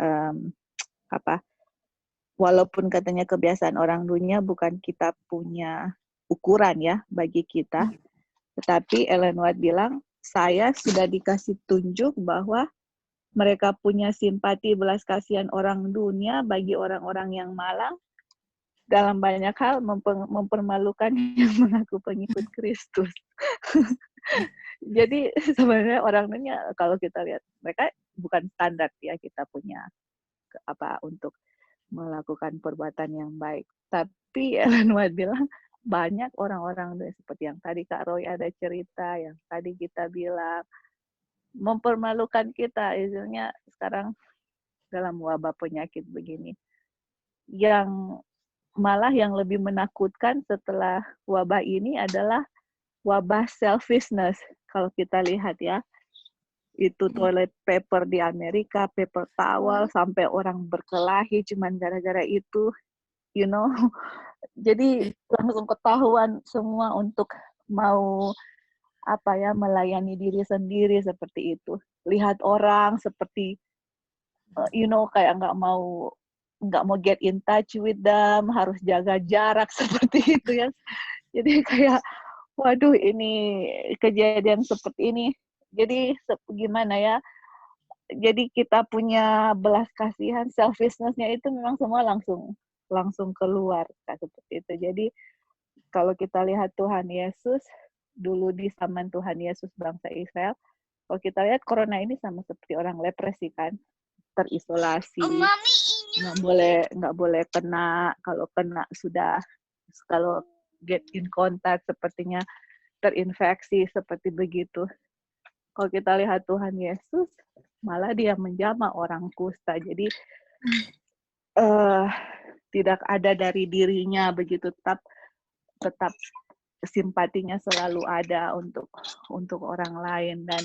Speaker 6: walaupun katanya kebiasaan orang dunia bukan kita punya ukuran ya bagi kita, tetapi Ellen White bilang, saya sudah dikasih tunjuk bahwa mereka punya simpati belas kasihan orang dunia bagi orang-orang yang malang, dalam banyak hal mempermalukan yang mengaku pengikut Kristus. Jadi sebenarnya orang dunia kalau kita lihat, mereka bukan standar ya kita punya untuk melakukan perbuatan yang baik. Tapi Ellen White bilang, banyak orang-orang seperti yang tadi Kak Roy ada cerita, yang tadi kita bilang, mempermalukan kita, istilahnya sekarang dalam wabah penyakit begini. Yang malah yang lebih menakutkan setelah wabah ini adalah wabah selfishness. Kalau kita lihat ya, itu toilet paper di Amerika, paper towel, sampai orang berkelahi cuman gara-gara itu, Jadi langsung ketahuan semua untuk mau melayani diri sendiri seperti itu. Lihat orang seperti kayak nggak mau get in touch with them, harus jaga jarak seperti itu ya. Jadi kayak waduh, ini kejadian seperti ini. Jadi gimana ya? Jadi kita punya belas kasihan, selfishness-nya itu memang semua langsung keluar seperti itu. Jadi kalau kita lihat Tuhan Yesus dulu di zaman Tuhan Yesus bangsa Israel, kalau kita lihat corona ini sama seperti orang lepresi kan, terisolasi, nggak boleh kena, kalau kena
Speaker 3: get in contact, sepertinya terinfeksi seperti begitu. Kalau kita lihat Tuhan Yesus, malah dia menjamah orang kusta. Jadi tidak ada dari dirinya begitu, tetap simpatinya selalu ada untuk orang lain. Dan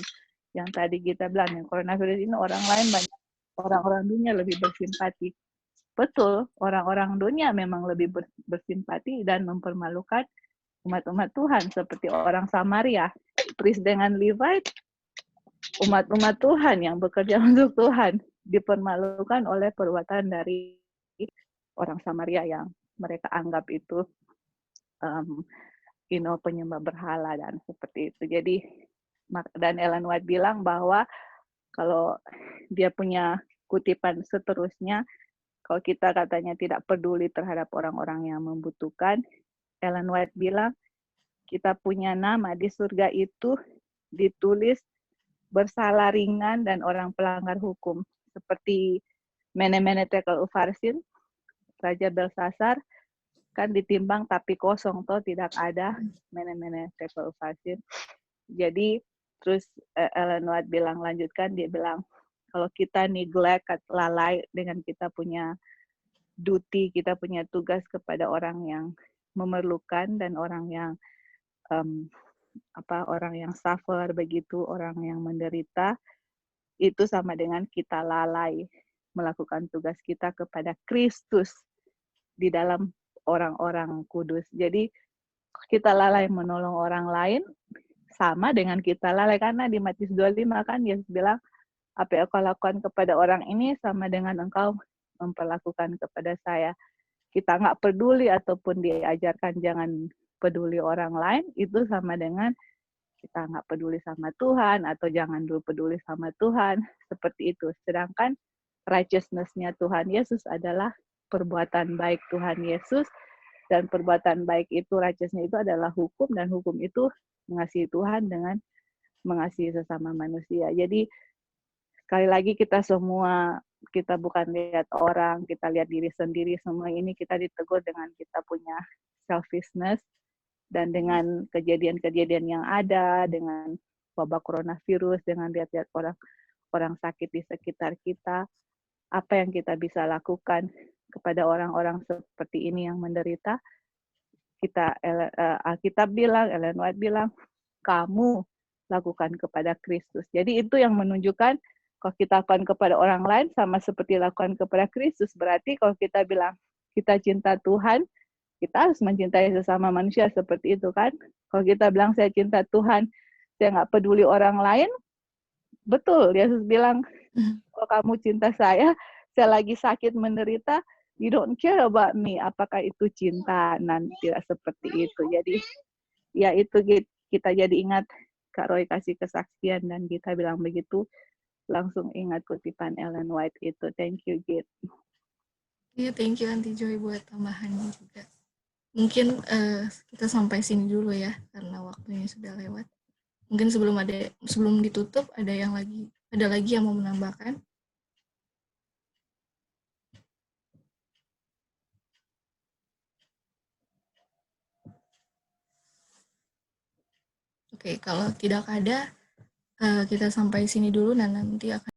Speaker 3: yang tadi kita bilang, yang coronavirus ini orang lain banyak, orang-orang dunia lebih bersimpati. Betul, orang-orang dunia memang lebih bersimpati dan mempermalukan umat-umat Tuhan, seperti orang Samaria, priest dengan Levite, umat-umat Tuhan yang bekerja untuk Tuhan dipermalukan oleh perbuatan dari orang Samaria yang mereka anggap itu penyembah berhala dan seperti itu. Jadi, dan Ellen White bilang bahwa kalau dia punya kutipan seterusnya, kalau kita katanya tidak peduli terhadap orang-orang yang membutuhkan, Ellen White bilang, kita punya nama di surga itu ditulis bersalah ringan dan orang pelanggar hukum. Seperti Mene-Mene Tekel Upharsin, Raja Belsasar, kan ditimbang tapi kosong, toh tidak ada Mene-Mene Tekel Upharsin. Jadi, terus Ellen White lanjutkan, dia bilang, kalau kita neglect, lalai dengan kita punya duty, kita punya tugas kepada orang yang memerlukan dan orang yang orang yang suffer begitu, orang yang menderita, itu sama dengan kita lalai melakukan tugas kita kepada Kristus di dalam orang-orang kudus. Jadi kita lalai menolong orang lain sama dengan kita lalai, karena di Matius 25 kan Yesus bilang, apa yang kau lakukan kepada orang ini sama dengan engkau memperlakukan kepada saya. Kita nggak peduli ataupun diajarkan jangan peduli orang lain, itu sama dengan kita nggak peduli sama Tuhan atau jangan dulu peduli sama Tuhan, seperti itu. Sedangkan righteousness-nya Tuhan Yesus adalah perbuatan baik Tuhan Yesus, dan perbuatan baik itu, righteousness itu adalah hukum, dan hukum itu mengasihi Tuhan dengan mengasihi sesama manusia. Jadi sekali lagi kita semua, kita bukan lihat orang, kita lihat diri sendiri. Semua ini kita ditegur dengan kita punya selfishness, dan dengan kejadian-kejadian yang ada, dengan wabah coronavirus, dengan lihat-lihat orang sakit di sekitar kita, apa yang kita bisa lakukan kepada orang-orang seperti ini yang menderita. Alkitab bilang, Ellen White bilang, kamu lakukan kepada Kristus. Jadi itu yang menunjukkan kalau kita lakukan kepada orang lain sama seperti lakukan kepada Kristus. Berarti kalau kita bilang kita cinta Tuhan, kita harus mencintai sesama manusia seperti itu kan. Kalau kita bilang saya cinta Tuhan, saya nggak peduli orang lain, betul. Yesus bilang, kalau kamu cinta saya lagi sakit menderita, you don't care about me. Apakah itu cinta? Nah, tidak seperti itu. Jadi ya itu kita jadi ingat, Kak Roy kasih kesaksian dan kita bilang begitu, langsung ingat kutipan Ellen White itu. Thank you, Git.
Speaker 1: Iya, thank you Aunty Joy buat tambahannya juga. Mungkin kita sampai sini dulu ya, karena waktunya sudah lewat. Mungkin sebelum ditutup ada lagi yang mau menambahkan? Oke, kalau tidak ada, kita sampai sini dulu dan nanti akan